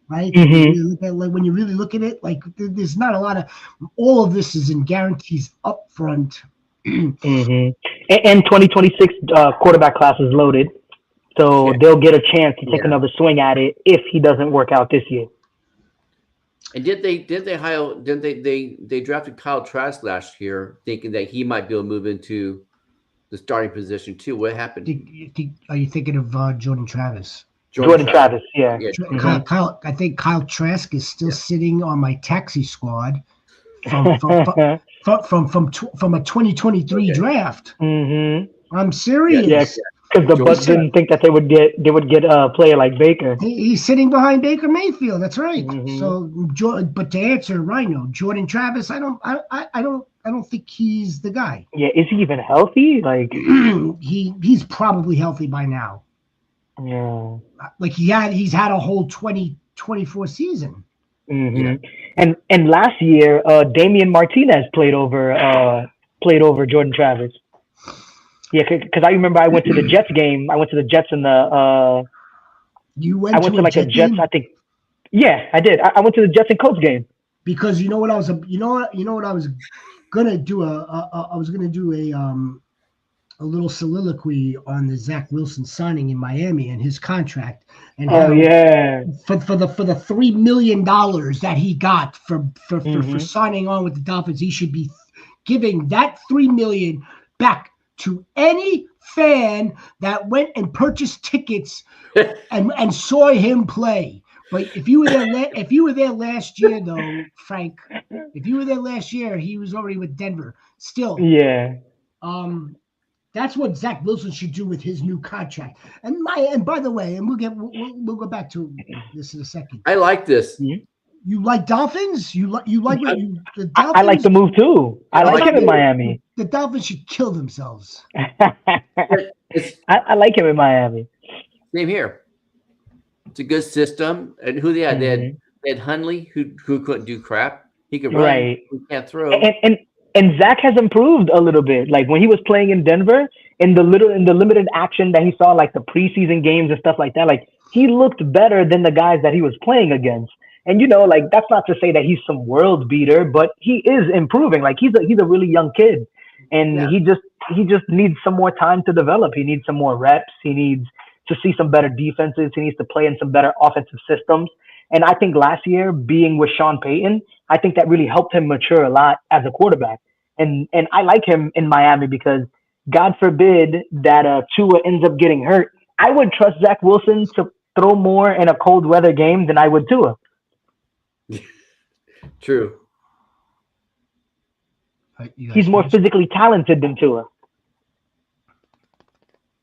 [SPEAKER 2] right? When you really look at it, there's not a lot of – all of this is in guarantees up front.
[SPEAKER 3] And 2026 quarterback class is loaded, so they'll get a chance to take another swing at it if he doesn't work out this year.
[SPEAKER 1] And did they drafted Kyle Trask last year, thinking that he might be able to move into the starting position too. What happened?
[SPEAKER 2] Are you thinking of Jordan Travis?
[SPEAKER 1] Jordan
[SPEAKER 3] Jordan
[SPEAKER 1] Trask.
[SPEAKER 3] Travis, yeah.
[SPEAKER 1] Yeah.
[SPEAKER 2] Kyle, I think Kyle Trask is still
[SPEAKER 1] Yeah.
[SPEAKER 2] sitting on my taxi squad from a 2023
[SPEAKER 1] Okay.
[SPEAKER 2] draft. I'm
[SPEAKER 3] Yeah,
[SPEAKER 2] serious.
[SPEAKER 3] because the
[SPEAKER 1] Jordan
[SPEAKER 3] Bucks didn't think that they would get a player like Baker.
[SPEAKER 2] He's sitting behind Baker Mayfield. That's right.
[SPEAKER 3] Hmm.
[SPEAKER 2] So, but to answer Rhino, Jordan Travis, I don't think he's the guy.
[SPEAKER 3] Yeah, is he even healthy? Like,
[SPEAKER 2] He's probably healthy by now.
[SPEAKER 3] yeah.
[SPEAKER 2] Like he's had a whole 2024 season.
[SPEAKER 1] Yeah.
[SPEAKER 3] And last year, Damian Martinez played over Jordan Travis. Yeah, because I remember I went to the Jets game. I went to the Jets in the.
[SPEAKER 2] You
[SPEAKER 3] I
[SPEAKER 2] went
[SPEAKER 3] went
[SPEAKER 2] to
[SPEAKER 3] to
[SPEAKER 2] a
[SPEAKER 3] like a
[SPEAKER 2] Jet
[SPEAKER 3] Jets.
[SPEAKER 2] game
[SPEAKER 3] I think. Yeah, I did. I went to the Jets and Colts game.
[SPEAKER 2] because you know what I was gonna do I was gonna do a little soliloquy on the Zach Wilson signing in Miami and his contract and
[SPEAKER 3] Oh
[SPEAKER 2] how
[SPEAKER 3] yeah.
[SPEAKER 2] for the $3 million that he got for
[SPEAKER 3] Hmm.
[SPEAKER 2] signing on with the Dolphins, he should be giving that $3 million back to any fan that went and purchased tickets and saw him play. But if you were there last year, though, Frank, if you were there last year, he was already with Denver. Still,
[SPEAKER 3] Yeah.
[SPEAKER 2] um, that's what Zach Wilson should do with his new contract. And by the way, and we'll go back to this in a second.
[SPEAKER 1] I like this.
[SPEAKER 3] Mhm.
[SPEAKER 2] You like Dolphins? You like what you the
[SPEAKER 3] I like
[SPEAKER 2] Dolphins?
[SPEAKER 3] the move too. I
[SPEAKER 1] I
[SPEAKER 3] like
[SPEAKER 1] like
[SPEAKER 3] him in
[SPEAKER 1] it.
[SPEAKER 3] Miami.
[SPEAKER 2] The Dolphins should kill themselves.
[SPEAKER 1] It's
[SPEAKER 3] I like him in Miami.
[SPEAKER 1] same here. It's a good system. And who they had?
[SPEAKER 3] Hmm.
[SPEAKER 1] They had Hundley, who couldn't do crap. He could run.
[SPEAKER 3] Right.
[SPEAKER 1] He can't throw.
[SPEAKER 3] And Zach has improved a little bit. Like when he was playing in Denver, in the limited action that he saw, like the preseason games and stuff like that, like he looked better than the guys that he was playing against. And like that's not to say that he's some world beater, but he is improving. Like he's a really young kid, and
[SPEAKER 1] Yeah.
[SPEAKER 3] he just needs some more time to develop. He needs some more reps. He needs to see some better defenses. He needs to play in some better offensive systems. And I think last year being with Sean Payton, I think that really helped him mature a lot as a quarterback. And I like him in Miami because God forbid that Tua ends up getting hurt. I would trust Zach Wilson to throw more in a cold weather game than I would Tua.
[SPEAKER 1] True.
[SPEAKER 2] You guys
[SPEAKER 3] He's more
[SPEAKER 2] finished?
[SPEAKER 3] physically talented than Tua.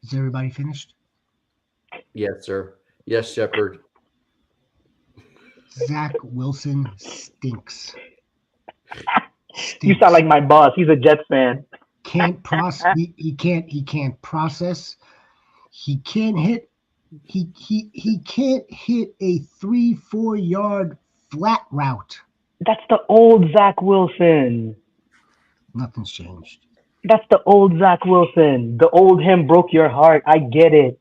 [SPEAKER 2] Is everybody finished?
[SPEAKER 1] Yes, sir. Yes, Shepard.
[SPEAKER 2] Zach Wilson stinks.
[SPEAKER 3] You sound like my boss. He's a Jets fan.
[SPEAKER 2] Can't process. He can't process. He can't hit. He can't hit a 3-4 yard flat route.
[SPEAKER 3] That's the old Zach Wilson.
[SPEAKER 2] Nothing's changed.
[SPEAKER 3] That's the old Zach Wilson. The old him broke your heart. I get it.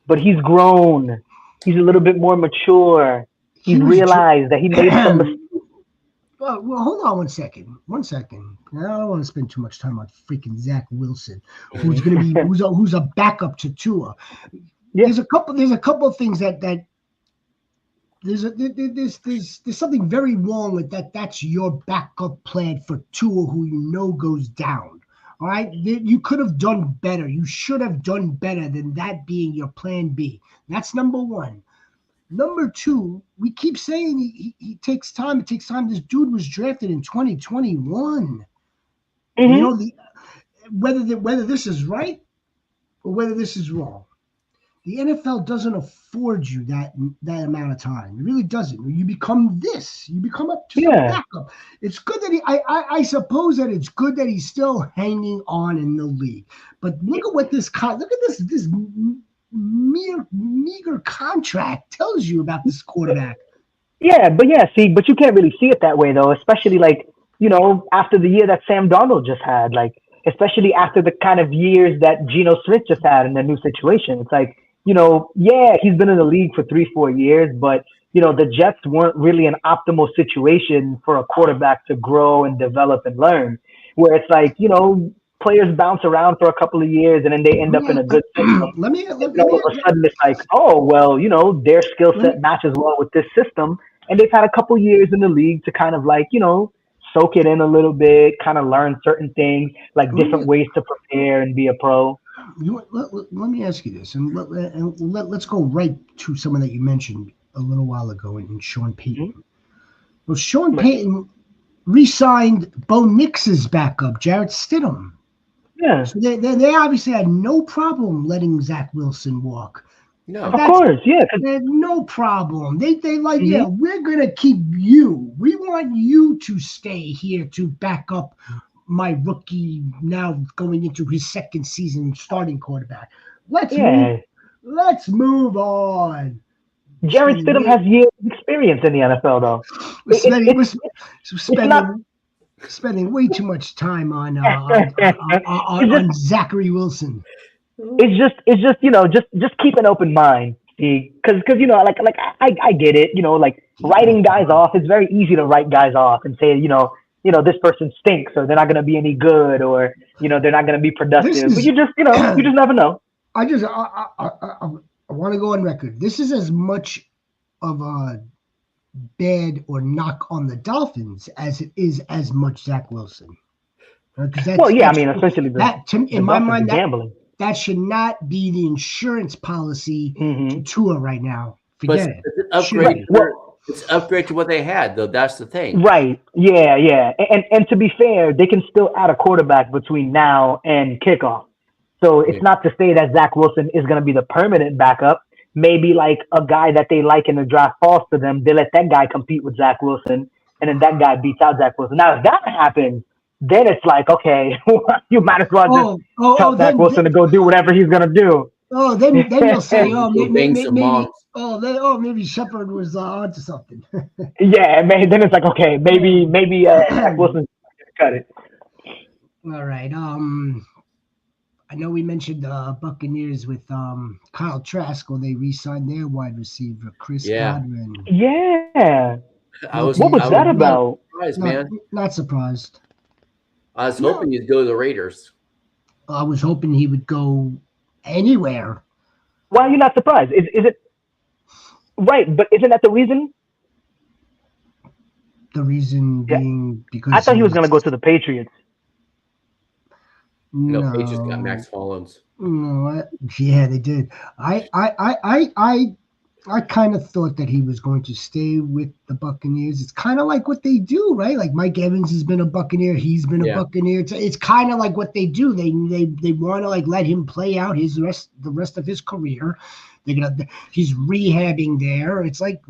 [SPEAKER 3] But he's grown. He's a little bit more mature. He's realized that he made some mistakes.
[SPEAKER 2] Well, hold on one second. I don't want to spend too much time on freaking Zach Wilson, who's going to be who's a backup to Tua.
[SPEAKER 3] Yeah.
[SPEAKER 2] There's a couple of things that there's something very wrong with that. That's your backup plan for Tua, who you know goes down. All right, you could have done better. You should have done better than that being your plan B. That's number one. Number two, we keep saying he takes time. It takes time. This dude was drafted in 2021.
[SPEAKER 3] Mm-hmm.
[SPEAKER 2] You know, whether this is right or whether this is wrong, the NFL doesn't afford you that amount of time. It really doesn't. You become this. You become up to a backup. It's good that I suppose that it's good that he's still hanging on in the league. But look at what this meager contract tells you about this quarterback.
[SPEAKER 3] Yeah, but you can't really see it that way though, especially like, after the year that Sam Darnold just had, like, especially after the kind of years that Geno Smith just had in the new situation. It's like, he's been in the league for 3-4 years, but the Jets weren't really an optimal situation for a quarterback to grow and develop and learn, where it's like, players bounce around for a couple of years and then they end up in a good system. All of a sudden it's like, oh, well, their skill set matches well with this system. and they've had a couple years in the league to kind of like, soak it in a little bit, kind of learn certain things, like different ways to prepare and be a pro.
[SPEAKER 2] Let me ask you this, and let's go right to someone that you mentioned a little while ago, in Sean Payton.
[SPEAKER 3] Mm-hmm.
[SPEAKER 2] Well, Sean Payton re-signed Bo Nix's backup, Jarrett Stidham.
[SPEAKER 3] Yeah.
[SPEAKER 2] So they obviously had no problem letting Zach Wilson walk.
[SPEAKER 1] No,
[SPEAKER 3] of course, yeah.
[SPEAKER 2] They had no problem. They like, yeah, we're gonna keep you. We want you to stay here to back up my rookie, now going into his second season, starting quarterback. Let's move on.
[SPEAKER 3] Jarrett Stidham has years of experience in the NFL, though.
[SPEAKER 2] We're spending way too much time on Zachary Wilson.
[SPEAKER 3] It's just keep an open mind, because like I get it, like writing guys off. It's very easy to write guys off and say, this person stinks, or they're not going to be any good, or they're not going to be productive. But you just never know.
[SPEAKER 2] I want to go on record. This is as much of a bad or knock on the Dolphins as it is as much Zach Wilson.
[SPEAKER 3] Essentially
[SPEAKER 2] in my mind,
[SPEAKER 3] gambling.
[SPEAKER 2] That should not be the insurance policy to Tua right now. Forget it.
[SPEAKER 1] It's an upgrade to what they had, though. That's the thing.
[SPEAKER 3] Right. Yeah. And to be fair, they can still add a quarterback between now and kickoff. So it's not to say that Zach Wilson is going to be the permanent backup. Maybe like a guy that they like in the draft falls to them. They let that guy compete with Zach Wilson, and then that guy beats out Zach Wilson. Now, if that happens, then it's like, okay, you might as well just tell Zach Wilson to go do whatever he's going to do.
[SPEAKER 2] Oh, then you'll say, maybe Sheperd was onto something.
[SPEAKER 3] Yeah, then it's like, okay, maybe Zach Wilson cut it.
[SPEAKER 2] All right. I know we mentioned the Buccaneers with Kyle Trask when they re-signed their wide receiver, Chris Godwin.
[SPEAKER 3] Yeah. What was that about?
[SPEAKER 2] Not surprised.
[SPEAKER 1] I was hoping he'd go to the Raiders.
[SPEAKER 2] I was hoping he would go anywhere.
[SPEAKER 3] Why are you not surprised? Is it right? But isn't that the reason?
[SPEAKER 2] The reason being because
[SPEAKER 3] I thought he was going to go to the Patriots.
[SPEAKER 1] No, Patriots got Max Hollins.
[SPEAKER 2] No, they did. I kind of thought that he was going to stay with the Buccaneers. It's kind of like what they do, right? Like Mike Evans has been a Buccaneer. He's been a Buccaneer. It's kind of like what they do. They want to like let him play out the rest of his career. He's rehabbing there. It's like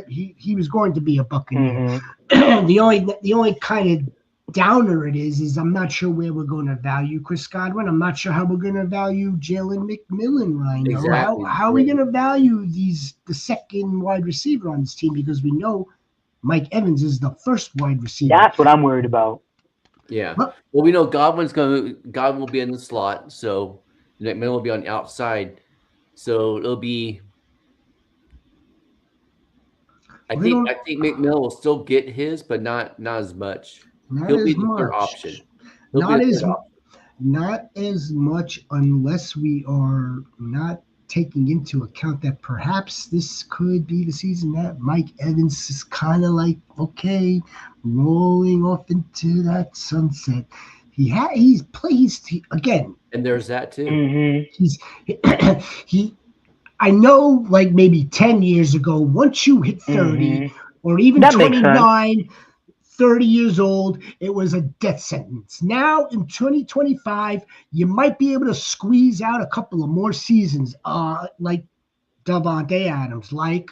[SPEAKER 2] he was going to be a Buccaneer. Mm-hmm. The only kind of downer it is I'm not sure where we're going to value Chris Godwin. I'm not sure how we're going to value Jalen McMillan right now. Exactly. How are we going to value the second wide receiver on this team? Because we know Mike Evans is the first wide receiver.
[SPEAKER 3] That's what I'm worried about.
[SPEAKER 1] Yeah. Well, we know Godwin will be in the slot, so McMillan will be on the outside. So it'll be. I think McMillan will still get his, but not as much. He'll be the third option.
[SPEAKER 2] Not as much unless we are not taking into account that perhaps this could be the season that Mike Evans is kind of like, okay, rolling off into that sunset. He's again.
[SPEAKER 1] And there's that too.
[SPEAKER 3] Mm-hmm.
[SPEAKER 2] I know, like maybe 10 years ago, once you hit 30 or even 29, 30 years old, it was a death sentence. Now in 2025, you might be able to squeeze out a couple of more seasons, like Davante Adams, like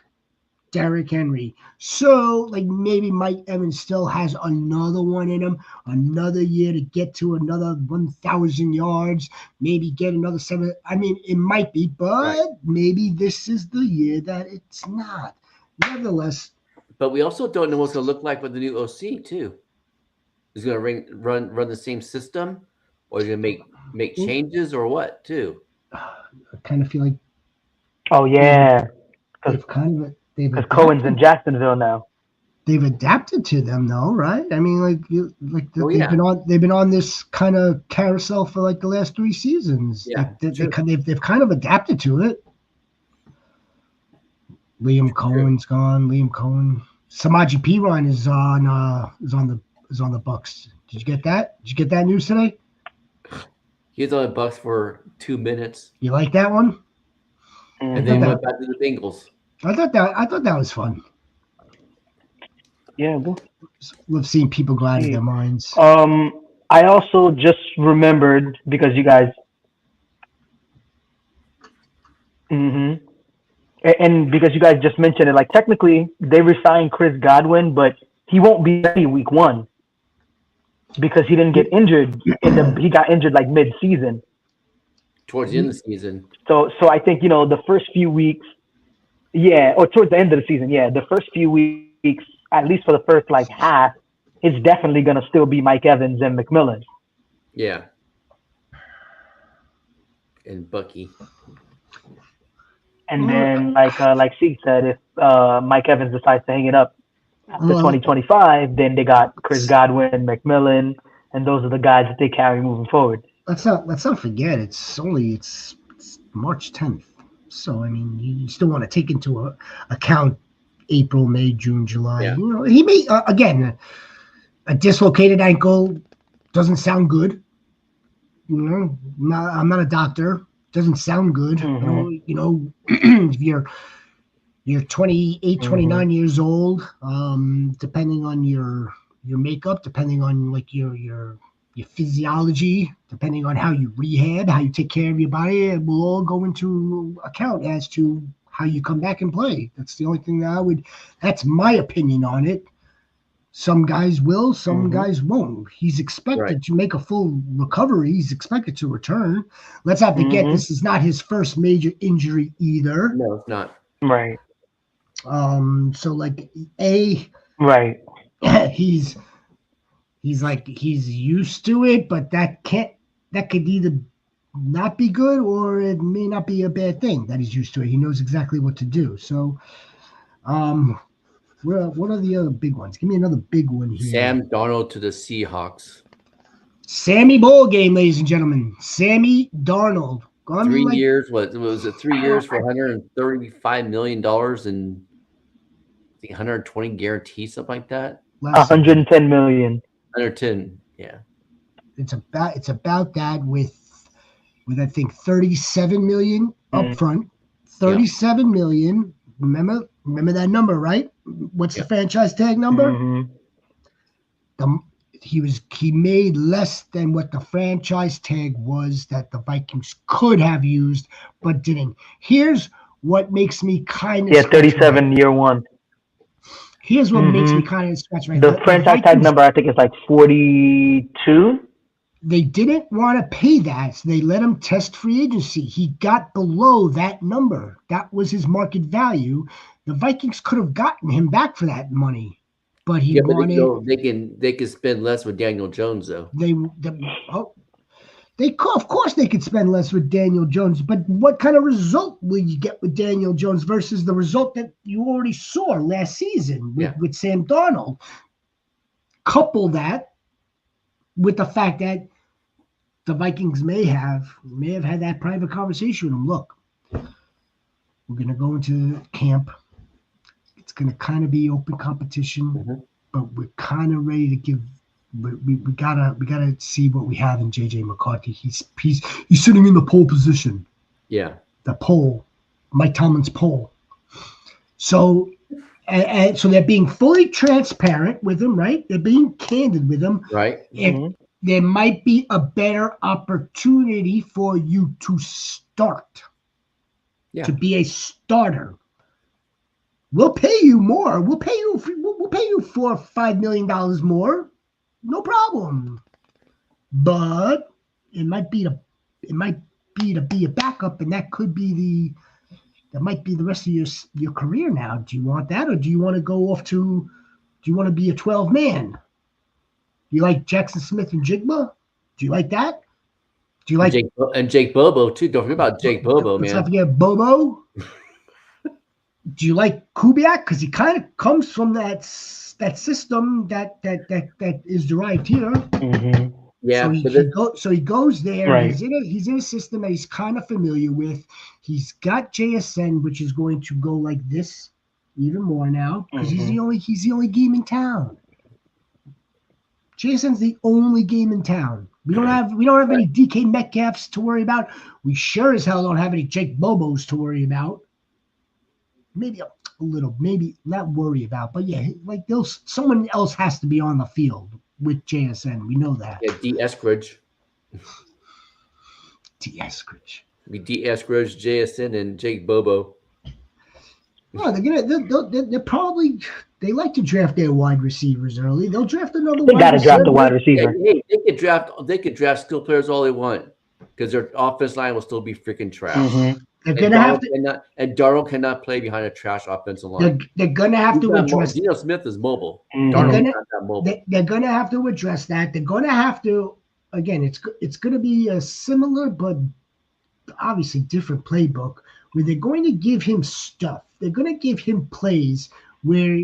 [SPEAKER 2] Derrick Henry. So, like maybe Mike Evans still has another one in him, another year to get to another 1,000 yards, maybe get another 7. I mean, it might be, but maybe this is the year that it's not. Nevertheless.
[SPEAKER 1] But we also don't know what's going to look like with the new OC too. Is he going to run the same system, or is he going to make changes, or what too?
[SPEAKER 2] I kind of feel like.
[SPEAKER 3] Oh yeah,
[SPEAKER 2] because
[SPEAKER 3] Cohen's in Jacksonville now.
[SPEAKER 2] They've adapted to them though, right? I mean, they've been on this kind of carousel for like the last 3 seasons.
[SPEAKER 1] Yeah,
[SPEAKER 2] they've kind of adapted to it. Liam Cohen's gone. Liam Cohen Samaji Perine is on the Bucks. Did you get that? Did you get that news today?
[SPEAKER 1] He's on the Bucks for 2 minutes,
[SPEAKER 2] You like that one?
[SPEAKER 1] and then went back to the Bengals.
[SPEAKER 2] I thought that was fun.
[SPEAKER 3] Yeah, well,
[SPEAKER 2] Love seeing people go out of their minds.
[SPEAKER 3] I also just remembered because you guys. And because you guys just mentioned it, like technically they resigned Chris Godwin, but he won't be ready week 1 because he didn't get injured. He got injured like mid-season.
[SPEAKER 1] Towards the end of the season.
[SPEAKER 3] So I think the first few weeks, or towards the end of the season, the first few weeks, at least for the first like half, it's definitely gonna still be Mike Evans and McMillan.
[SPEAKER 1] Yeah. And Bucky.
[SPEAKER 3] And then, like Steve said, if Mike Evans decides to hang it up after 2025, then they got Chris Godwin, McMillan, and those are the guys that they carry moving forward.
[SPEAKER 2] Let's not forget it's March 10th. So I mean, you still want to take into account April, May, June, July.
[SPEAKER 1] Yeah.
[SPEAKER 2] He may again a dislocated ankle doesn't sound good. I'm not a doctor. Doesn't sound good. If you're 28, 29 years old, depending on your makeup, depending on like your physiology, depending on how you rehab, how you take care of your body, it will all go into account as to how you come back and play. That's the only thing that's my opinion on it. Some guys will, some guys won't. He's expected to make a full recovery. He's expected to return. Let's not forget, this is not his first major injury either.
[SPEAKER 1] No, it's not.
[SPEAKER 3] Right.
[SPEAKER 2] So like
[SPEAKER 3] right.
[SPEAKER 2] he's used to it, but that could either not be good or it may not be a bad thing that he's used to it. He knows exactly what to do. So what are the other big ones? Give me another big one here.
[SPEAKER 1] Sam Darnold to the Seahawks.
[SPEAKER 2] Sammy Bowl game, ladies and gentlemen. Sammy Darnold.
[SPEAKER 1] 3 years. What was it? 3 years for $135 million and 120 guarantees, something like that.
[SPEAKER 3] 110 million.
[SPEAKER 1] 110. Yeah.
[SPEAKER 2] It's about that with I think 37 million up front. 37 million. Remember that number, right? What's the franchise tag number? He made less than what the franchise tag was that the Vikings could have used, but didn't. Here's what makes me kind of
[SPEAKER 3] 37 year 1.
[SPEAKER 2] Here's what makes me kind of scratch right.
[SPEAKER 3] The franchise tag number I think is like 42.
[SPEAKER 2] They didn't want to pay that, so they let him test free agency. He got below that number. That was his market value. The Vikings could have gotten him back for that money, but he wanted.
[SPEAKER 1] They can spend less with Daniel Jones though.
[SPEAKER 2] Of course they could spend less with Daniel Jones, but what kind of result will you get with Daniel Jones versus the result that you already saw last season with Sam Darnold? Couple that with the fact that the Vikings may have had that private conversation with him. Look, we're going to go into camp. It's going to kind of be open competition, but we're kind of ready to give. We gotta see what we have in JJ McCarthy. He's sitting in the pole position.
[SPEAKER 1] Yeah,
[SPEAKER 2] the pole, Mike Tomlin's pole. So. And so they're being fully transparent with him, right? They're being candid with him.
[SPEAKER 1] Right.
[SPEAKER 2] There might be a better opportunity for you to start, to be a starter. We'll pay you more. We'll pay you $4 or $5 million more, no problem. But it might be to be a backup, and that might be the rest of your career now. Do you want that, or do you want to go off to? Do you want to be a 12-man? You like Jackson Smith and Jigba? Do you like that? Do you like
[SPEAKER 1] Jake Bobo too? Don't forget about Jake Bobo, man.
[SPEAKER 2] Let's not forget Bobo. Do you like Kubiak? Because he kind of comes from that system that is derived here.
[SPEAKER 1] Yeah.
[SPEAKER 2] So he goes there.
[SPEAKER 3] Right.
[SPEAKER 2] He's in a system that he's kind of familiar with. He's got JSN, which is going to go like this. even more now because he's
[SPEAKER 3] Mm-hmm.
[SPEAKER 2] the only game in town. JSN's the only game in town. We don't have any DK Metcalfs to worry about. We sure as hell don't have any Jake Bobos to worry about. Maybe a little, maybe not worry about, but yeah, like someone else has to be on the field with JSN. We know that.
[SPEAKER 1] Yeah, D. Eskridge.
[SPEAKER 2] D. Eskridge.
[SPEAKER 1] Be D. Eskridge, JSN, and Jake Bobo.
[SPEAKER 2] No, they're probably they like to draft their wide receivers early. They'll draft another
[SPEAKER 3] They
[SPEAKER 2] wide
[SPEAKER 3] got to
[SPEAKER 2] receiver.
[SPEAKER 3] draft a wide receiver.
[SPEAKER 1] Hey, they could draft skill players all they want because their offense line will still be freaking trash.
[SPEAKER 3] Mm-hmm.
[SPEAKER 2] They're gonna have to.
[SPEAKER 1] Darnold cannot play behind a trash offensive line.
[SPEAKER 2] They're gonna have to address.
[SPEAKER 1] Geno Smith is mobile.
[SPEAKER 3] Mm-hmm.
[SPEAKER 1] Darnold's not that mobile.
[SPEAKER 2] They're gonna have to address that. They're gonna have to. Again, it's gonna be a similar but obviously different playbook where they're going to give him stuff. They're going to give him plays where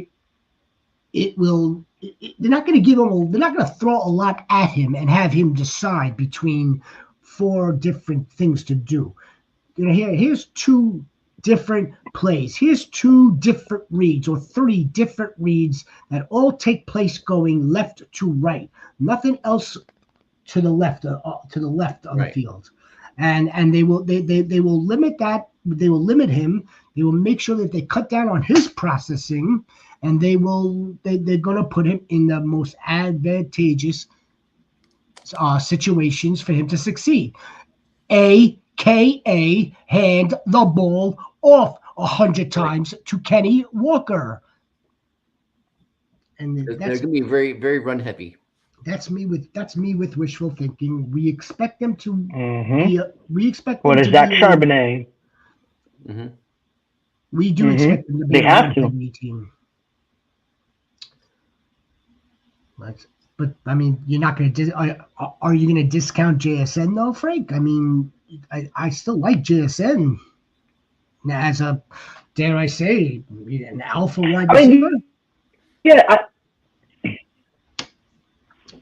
[SPEAKER 2] it will. They're not going to give him. They're not going to throw a lot at him and have him decide between 4 different things to do. You know, here's 2 different plays. Here's 2 different reads or 3 different reads that all take place going left to right. Nothing else to the left on the field. And they will limit that. They will limit him. They will make sure that they cut down on his processing, and they're going to put him in the most advantageous situations for him to succeed. AKA hand the ball off 100 times to Kenny Walker. And
[SPEAKER 1] they're going to be very, very run heavy.
[SPEAKER 2] That's me with wishful thinking. We expect them to.
[SPEAKER 3] Mm-hmm.
[SPEAKER 2] We expect.
[SPEAKER 3] What is that Charbonnet?
[SPEAKER 1] Mm-hmm.
[SPEAKER 2] We do expect them to be.
[SPEAKER 3] They have to.
[SPEAKER 2] Team. But I mean, you're not going to. Are you going to discount JSN though, Frank? I mean, I still like JSN as a, dare I say, an alpha wide receiver.
[SPEAKER 3] Yeah.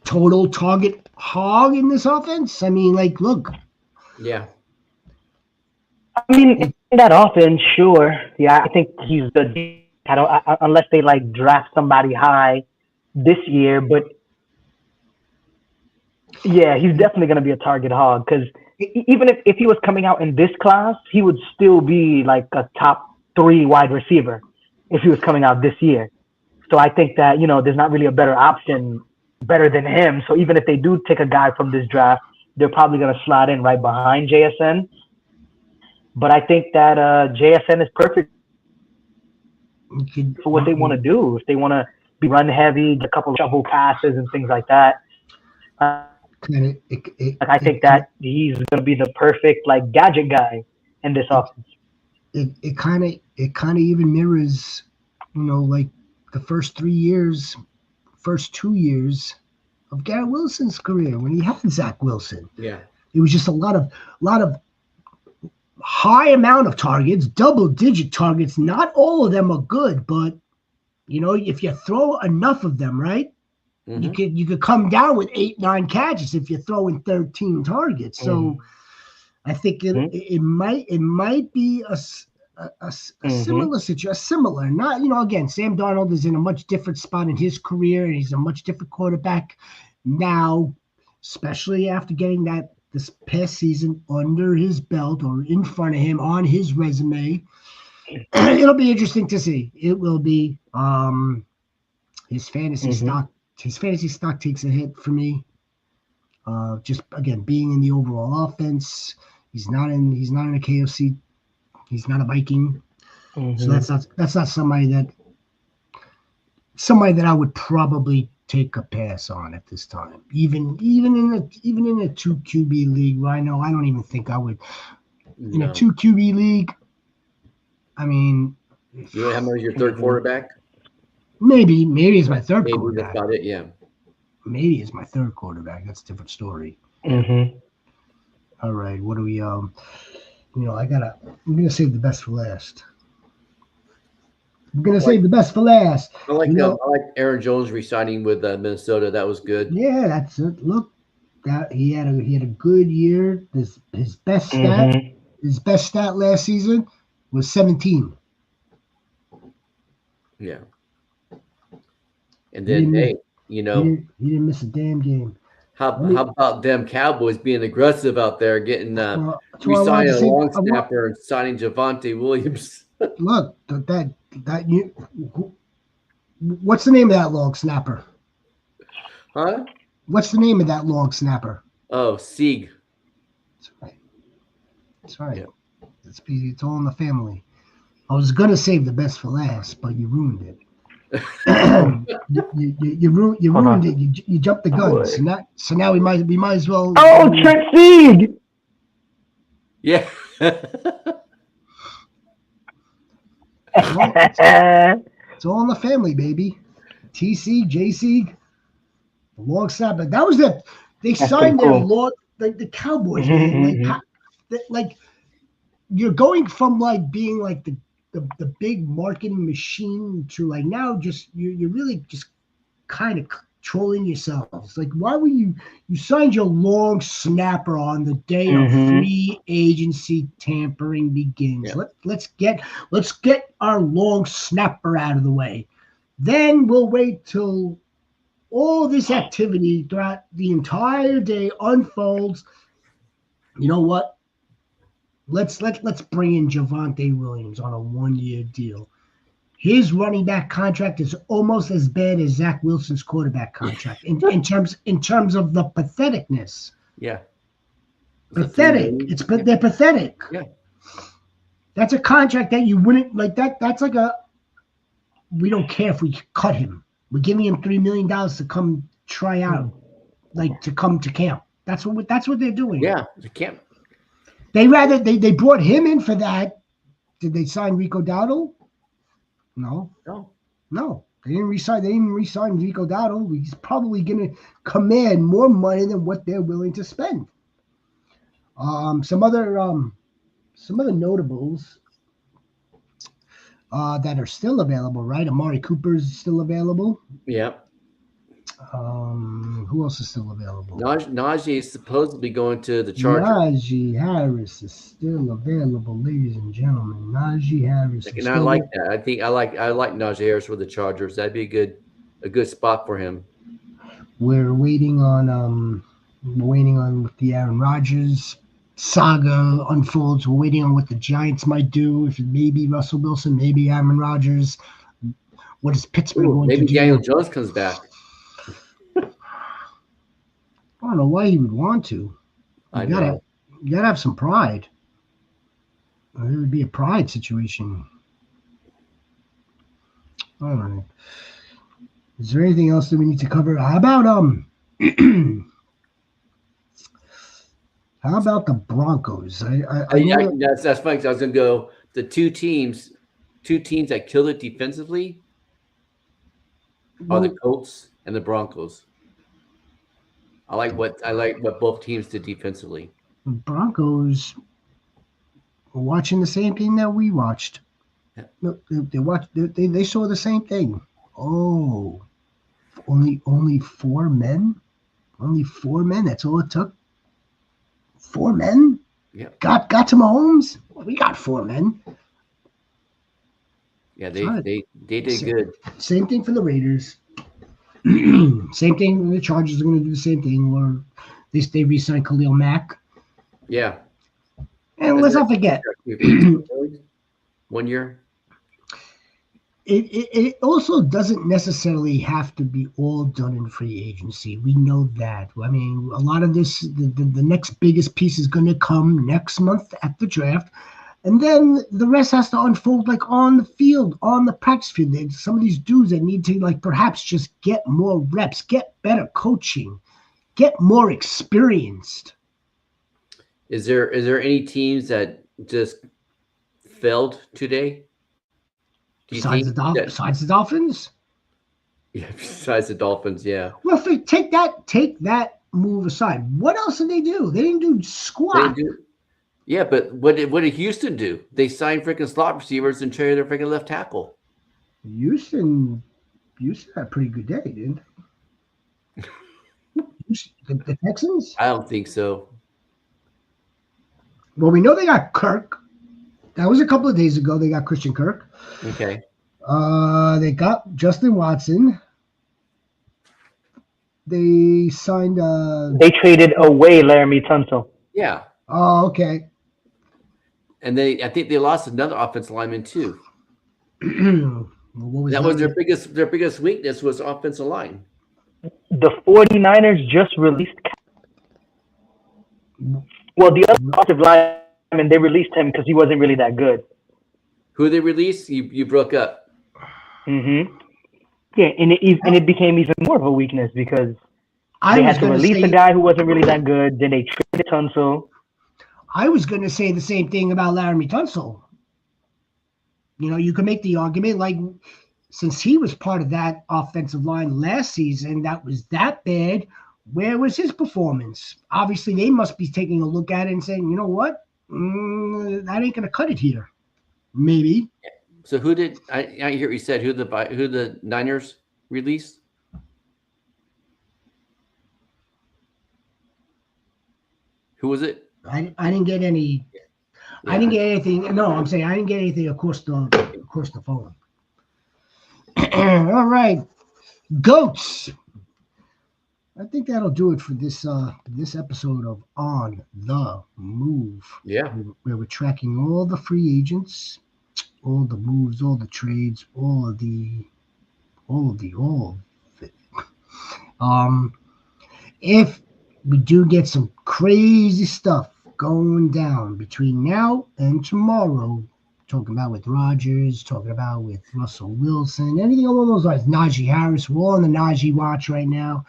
[SPEAKER 2] Total target hog in this offense. I mean, like, look.
[SPEAKER 1] Yeah.
[SPEAKER 3] I mean, in that offense, sure. Yeah, I think he's the. Unless they like draft somebody high this year, but yeah, he's definitely going to be a target hog because even if he was coming out in this class, he would still be like a top 3 wide receiver if he was coming out this year. So I think that there's not really a better option. Better than him. So even if they do take a guy from this draft, they're probably going to slide in right behind JSN. But I think that JSN is perfect for what they want to do. If they want to be run heavy, get a couple of shovel passes and things like that. I think that he's going to be the perfect like gadget guy in this offense.
[SPEAKER 2] It kind of even mirrors, like the first 2 years of Garrett Wilson's career when he had Zach Wilson.
[SPEAKER 1] Yeah.
[SPEAKER 2] It was just a lot of high amount of targets, double-digit targets. Not all of them are good, but if you throw enough of them, right, you could come down with 8-9 catches if you're throwing 13 targets. So I think it might be a similar situation, similar. Not, again, Sam Darnold is in a much different spot in his career, and he's a much different quarterback now, especially after getting this past season under his belt or in front of him on his resume. It'll be interesting to see. It will be. His fantasy stock. His fantasy stock takes a hit for me. Just again, being in the overall offense, he's not in a KFC. He's not a Viking, so that's not somebody that I would probably take a pass on at this time. Even in a 2 QB league, Rhino, I don't even think I would. In a 2 QB league, I mean,
[SPEAKER 1] you know how much your third quarterback?
[SPEAKER 2] Maybe it's my third quarterback.
[SPEAKER 1] That's about it. Yeah.
[SPEAKER 2] Maybe it's my third quarterback. That's a different story. All right, what do we I'm gonna save the best for last. I
[SPEAKER 1] like Aaron Jones re-signing with Minnesota. That was good.
[SPEAKER 2] Yeah, that's it. Look, that he had a good year. His best stat, last season was 17.
[SPEAKER 1] Yeah. And then, hey,
[SPEAKER 2] he didn't miss a damn game.
[SPEAKER 1] How about them Cowboys being aggressive out there, getting re-signing a long snapper and signing Javonte Williams?
[SPEAKER 2] Look, what's the name of that long snapper?
[SPEAKER 1] Huh?
[SPEAKER 2] What's the name of that long snapper?
[SPEAKER 1] Oh, Sieg.
[SPEAKER 2] That's right. That's right.
[SPEAKER 1] Yeah.
[SPEAKER 2] It's all in the family. I was gonna save the best for last, but you ruined it. you ruined it. You jumped the gun. So now we might as well.
[SPEAKER 3] Oh, Trent Sieg.
[SPEAKER 1] Yeah.
[SPEAKER 2] It's all in the family, baby. TC, JC, the long snapper. That was it. They signed their long, like the Cowboys, man. Like you're going from like being like the big marketing machine to like now just you're really just kind of trolling yourselves. Like, why were you signed your long snapper on the day of free agency tampering begins? Yeah. Let's get our long snapper out of the way. Then we'll wait till all this activity throughout the entire day unfolds. You know what? Let's bring in Javonte Williams on a 1-year deal. His running back contract is almost as bad as Zach Wilson's quarterback contract in terms of the patheticness.
[SPEAKER 1] Yeah,
[SPEAKER 2] pathetic. They're pathetic.
[SPEAKER 1] Yeah,
[SPEAKER 2] that's a contract that you wouldn't like. That's like a. We don't care if we cut him. We're giving him $3 million to come try out, like to come to camp. That's what they're doing.
[SPEAKER 1] Yeah, the camp.
[SPEAKER 2] They brought him in for that. Did they sign Rico Dowdle? No. They didn't re-sign Rico Dowdle. He's probably going to command more money than what they're willing to spend. Some other notables that are still available, right? Amari Cooper's still available.
[SPEAKER 1] Yeah.
[SPEAKER 2] Who else is still available?
[SPEAKER 1] Najee is supposedly going to the Chargers.
[SPEAKER 2] Najee Harris is still available, ladies and gentlemen. Najee Harris.
[SPEAKER 1] And I like that. I think I like Najee Harris with the Chargers. That'd be a good spot for him.
[SPEAKER 2] We're waiting on the Aaron Rodgers saga unfolds. We're waiting on what the Giants might do. If it may be Russell Wilson, maybe Aaron Rodgers. What is Pittsburgh going to do?
[SPEAKER 1] Maybe Daniel Jones comes back.
[SPEAKER 2] I don't know why he would want to. You gotta have some pride. It would be a pride situation. I don't know. Is there anything else that we need to cover? How about the Broncos?
[SPEAKER 1] That's funny. 'Cause I was gonna go the two teams that killed it defensively are the Colts and the Broncos. I like what both teams did defensively.
[SPEAKER 2] Broncos were watching the same thing that we watched. Yeah. They saw the same thing. Oh, only 4 men? Only 4 men? That's all it took? 4 men?
[SPEAKER 1] Yeah.
[SPEAKER 2] Got to Mahomes? We got 4 men.
[SPEAKER 1] Yeah, they did good.
[SPEAKER 2] Same thing for the Raiders. Same thing. The Chargers are going to do the same thing. Or they re-signed Khalil Mack.
[SPEAKER 1] Yeah.
[SPEAKER 2] And let's not forget.
[SPEAKER 1] 1 year.
[SPEAKER 2] It also doesn't necessarily have to be all done in free agency. We know that. I mean, a lot of this, the next biggest piece is going to come next month at the draft. And then the rest has to unfold like on the field, on the practice field. There's some of these dudes that need to like perhaps just get more reps, get better coaching, get more experienced.
[SPEAKER 1] Is there any teams that just failed today?
[SPEAKER 2] Besides the Dolphins?
[SPEAKER 1] Yeah, besides the Dolphins, yeah.
[SPEAKER 2] Well, take that move aside. What else did they do? They didn't do squat.
[SPEAKER 1] Yeah, but what did Houston do? They signed freaking slot receivers and traded their freaking left tackle.
[SPEAKER 2] Houston had a pretty good day, didn't they? The Texans?
[SPEAKER 1] I don't think so.
[SPEAKER 2] Well, we know they got Kirk. That was a couple of days ago. They got Christian Kirk.
[SPEAKER 1] Okay.
[SPEAKER 2] They got Justin Watson. They signed.
[SPEAKER 3] They traded away Laramie Tunsil.
[SPEAKER 1] Yeah.
[SPEAKER 2] Oh, okay.
[SPEAKER 1] And I think they lost another offensive lineman too.
[SPEAKER 2] What was
[SPEAKER 1] That was their biggest weakness was offensive line.
[SPEAKER 3] The 49ers just released. Well, the other offensive lineman, they released him because he wasn't really that good.
[SPEAKER 1] Who they released? You broke up.
[SPEAKER 3] Mm-hmm. Yeah, and it became even more of a weakness because they had to release a guy who wasn't really that good. Then they traded Tunsil.
[SPEAKER 2] I was going to say the same thing about Laramie Tunsil. You know, you can make the argument like since he was part of that offensive line last season that was that bad, where was his performance? Obviously, they must be taking a look at it and saying, you know what? That ain't going to cut it here. Maybe.
[SPEAKER 1] So who did I hear you said who the Niners released? Who was it?
[SPEAKER 2] I didn't get any. Yeah. I didn't get anything. No, I'm saying I didn't get anything across the phone. All right, goats. I think that'll do it for this episode of On the Move.
[SPEAKER 1] Yeah,
[SPEAKER 2] where we're tracking all the free agents, all the moves, all the trades, all of it. If we do get some crazy stuff going down between now and tomorrow, talking about with Rodgers, talking about with Russell Wilson, anything along those lines, Najee Harris, we're all on the Najee watch right now.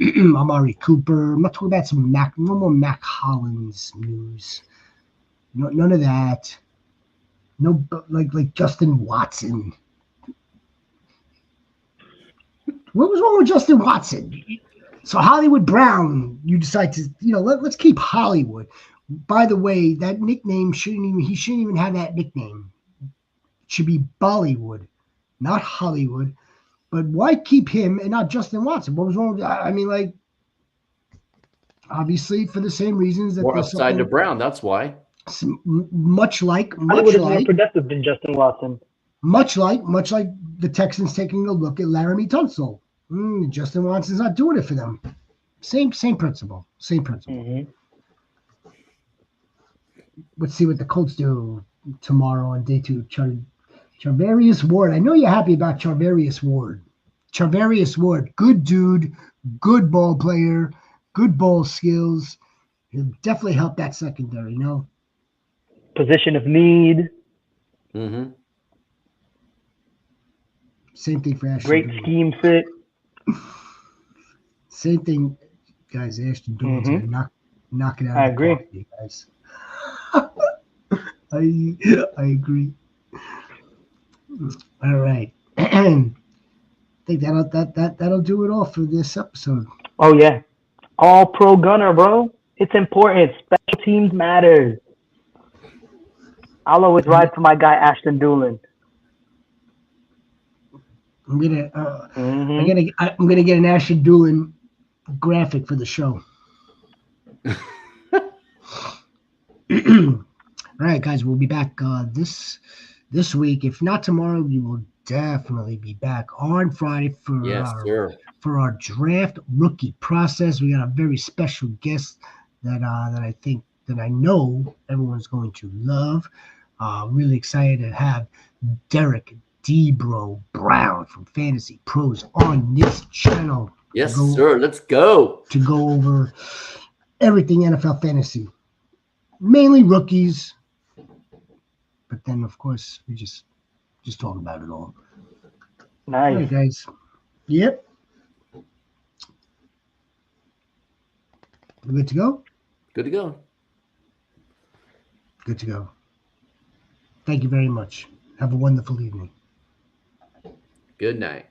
[SPEAKER 2] Amari Cooper. I'm not talking about no more Mac Hollins news. No, none of that. No, like Justin Watson. What was wrong with Justin Watson? So Hollywood Brown, you decide to, let's keep Hollywood. By the way, that nickname he shouldn't even have that nickname. It should be Bollywood, not Hollywood. But why keep him and not Justin Watson? What was wrong with that? I mean, like, obviously for the same reasons that
[SPEAKER 1] more upside to Brown. That's why.
[SPEAKER 2] Much like
[SPEAKER 3] Hollywood is more productive than Justin Watson.
[SPEAKER 2] Much like the Texans taking a look at Laramie Tunsil. Justin Watson's not doing it for them. Same principle.
[SPEAKER 3] Mm-hmm.
[SPEAKER 2] Let's see what the Colts do tomorrow on day 2. Charvarius Ward. I know you're happy about Charvarius Ward. Charvarius Ward, good dude, good ball player, good ball skills. He'll definitely help that secondary,
[SPEAKER 3] Position of need.
[SPEAKER 1] Mm-hmm.
[SPEAKER 2] Same thing for Ashton.
[SPEAKER 3] Great scheme fit.
[SPEAKER 2] Same thing, guys. Ashton Dulles gonna knock it out.
[SPEAKER 3] I agree,
[SPEAKER 2] you guys. I agree. All right. I think that'll do it all for this episode.
[SPEAKER 3] Oh yeah, all pro gunner, bro. It's important. Special teams matters. I'll always ride for my guy Ashton Doolin.
[SPEAKER 2] I'm gonna get an Ashton Doolin graphic for the show. All right, guys, we'll be back this week. If not tomorrow, we will definitely be back on Friday for our draft rookie process. We got a very special guest that I know everyone's going to love. Really excited to have Derek Debro Brown from Fantasy Pros on this channel.
[SPEAKER 1] Yes, sir. Let's go.
[SPEAKER 2] To go over everything NFL fantasy. Mainly rookies. But then, of course, we just talk about it all.
[SPEAKER 3] Nice.
[SPEAKER 2] All right, guys. Yep. We're good to go?
[SPEAKER 1] Good to go.
[SPEAKER 2] Good to go. Thank you very much. Have a wonderful evening.
[SPEAKER 1] Good night.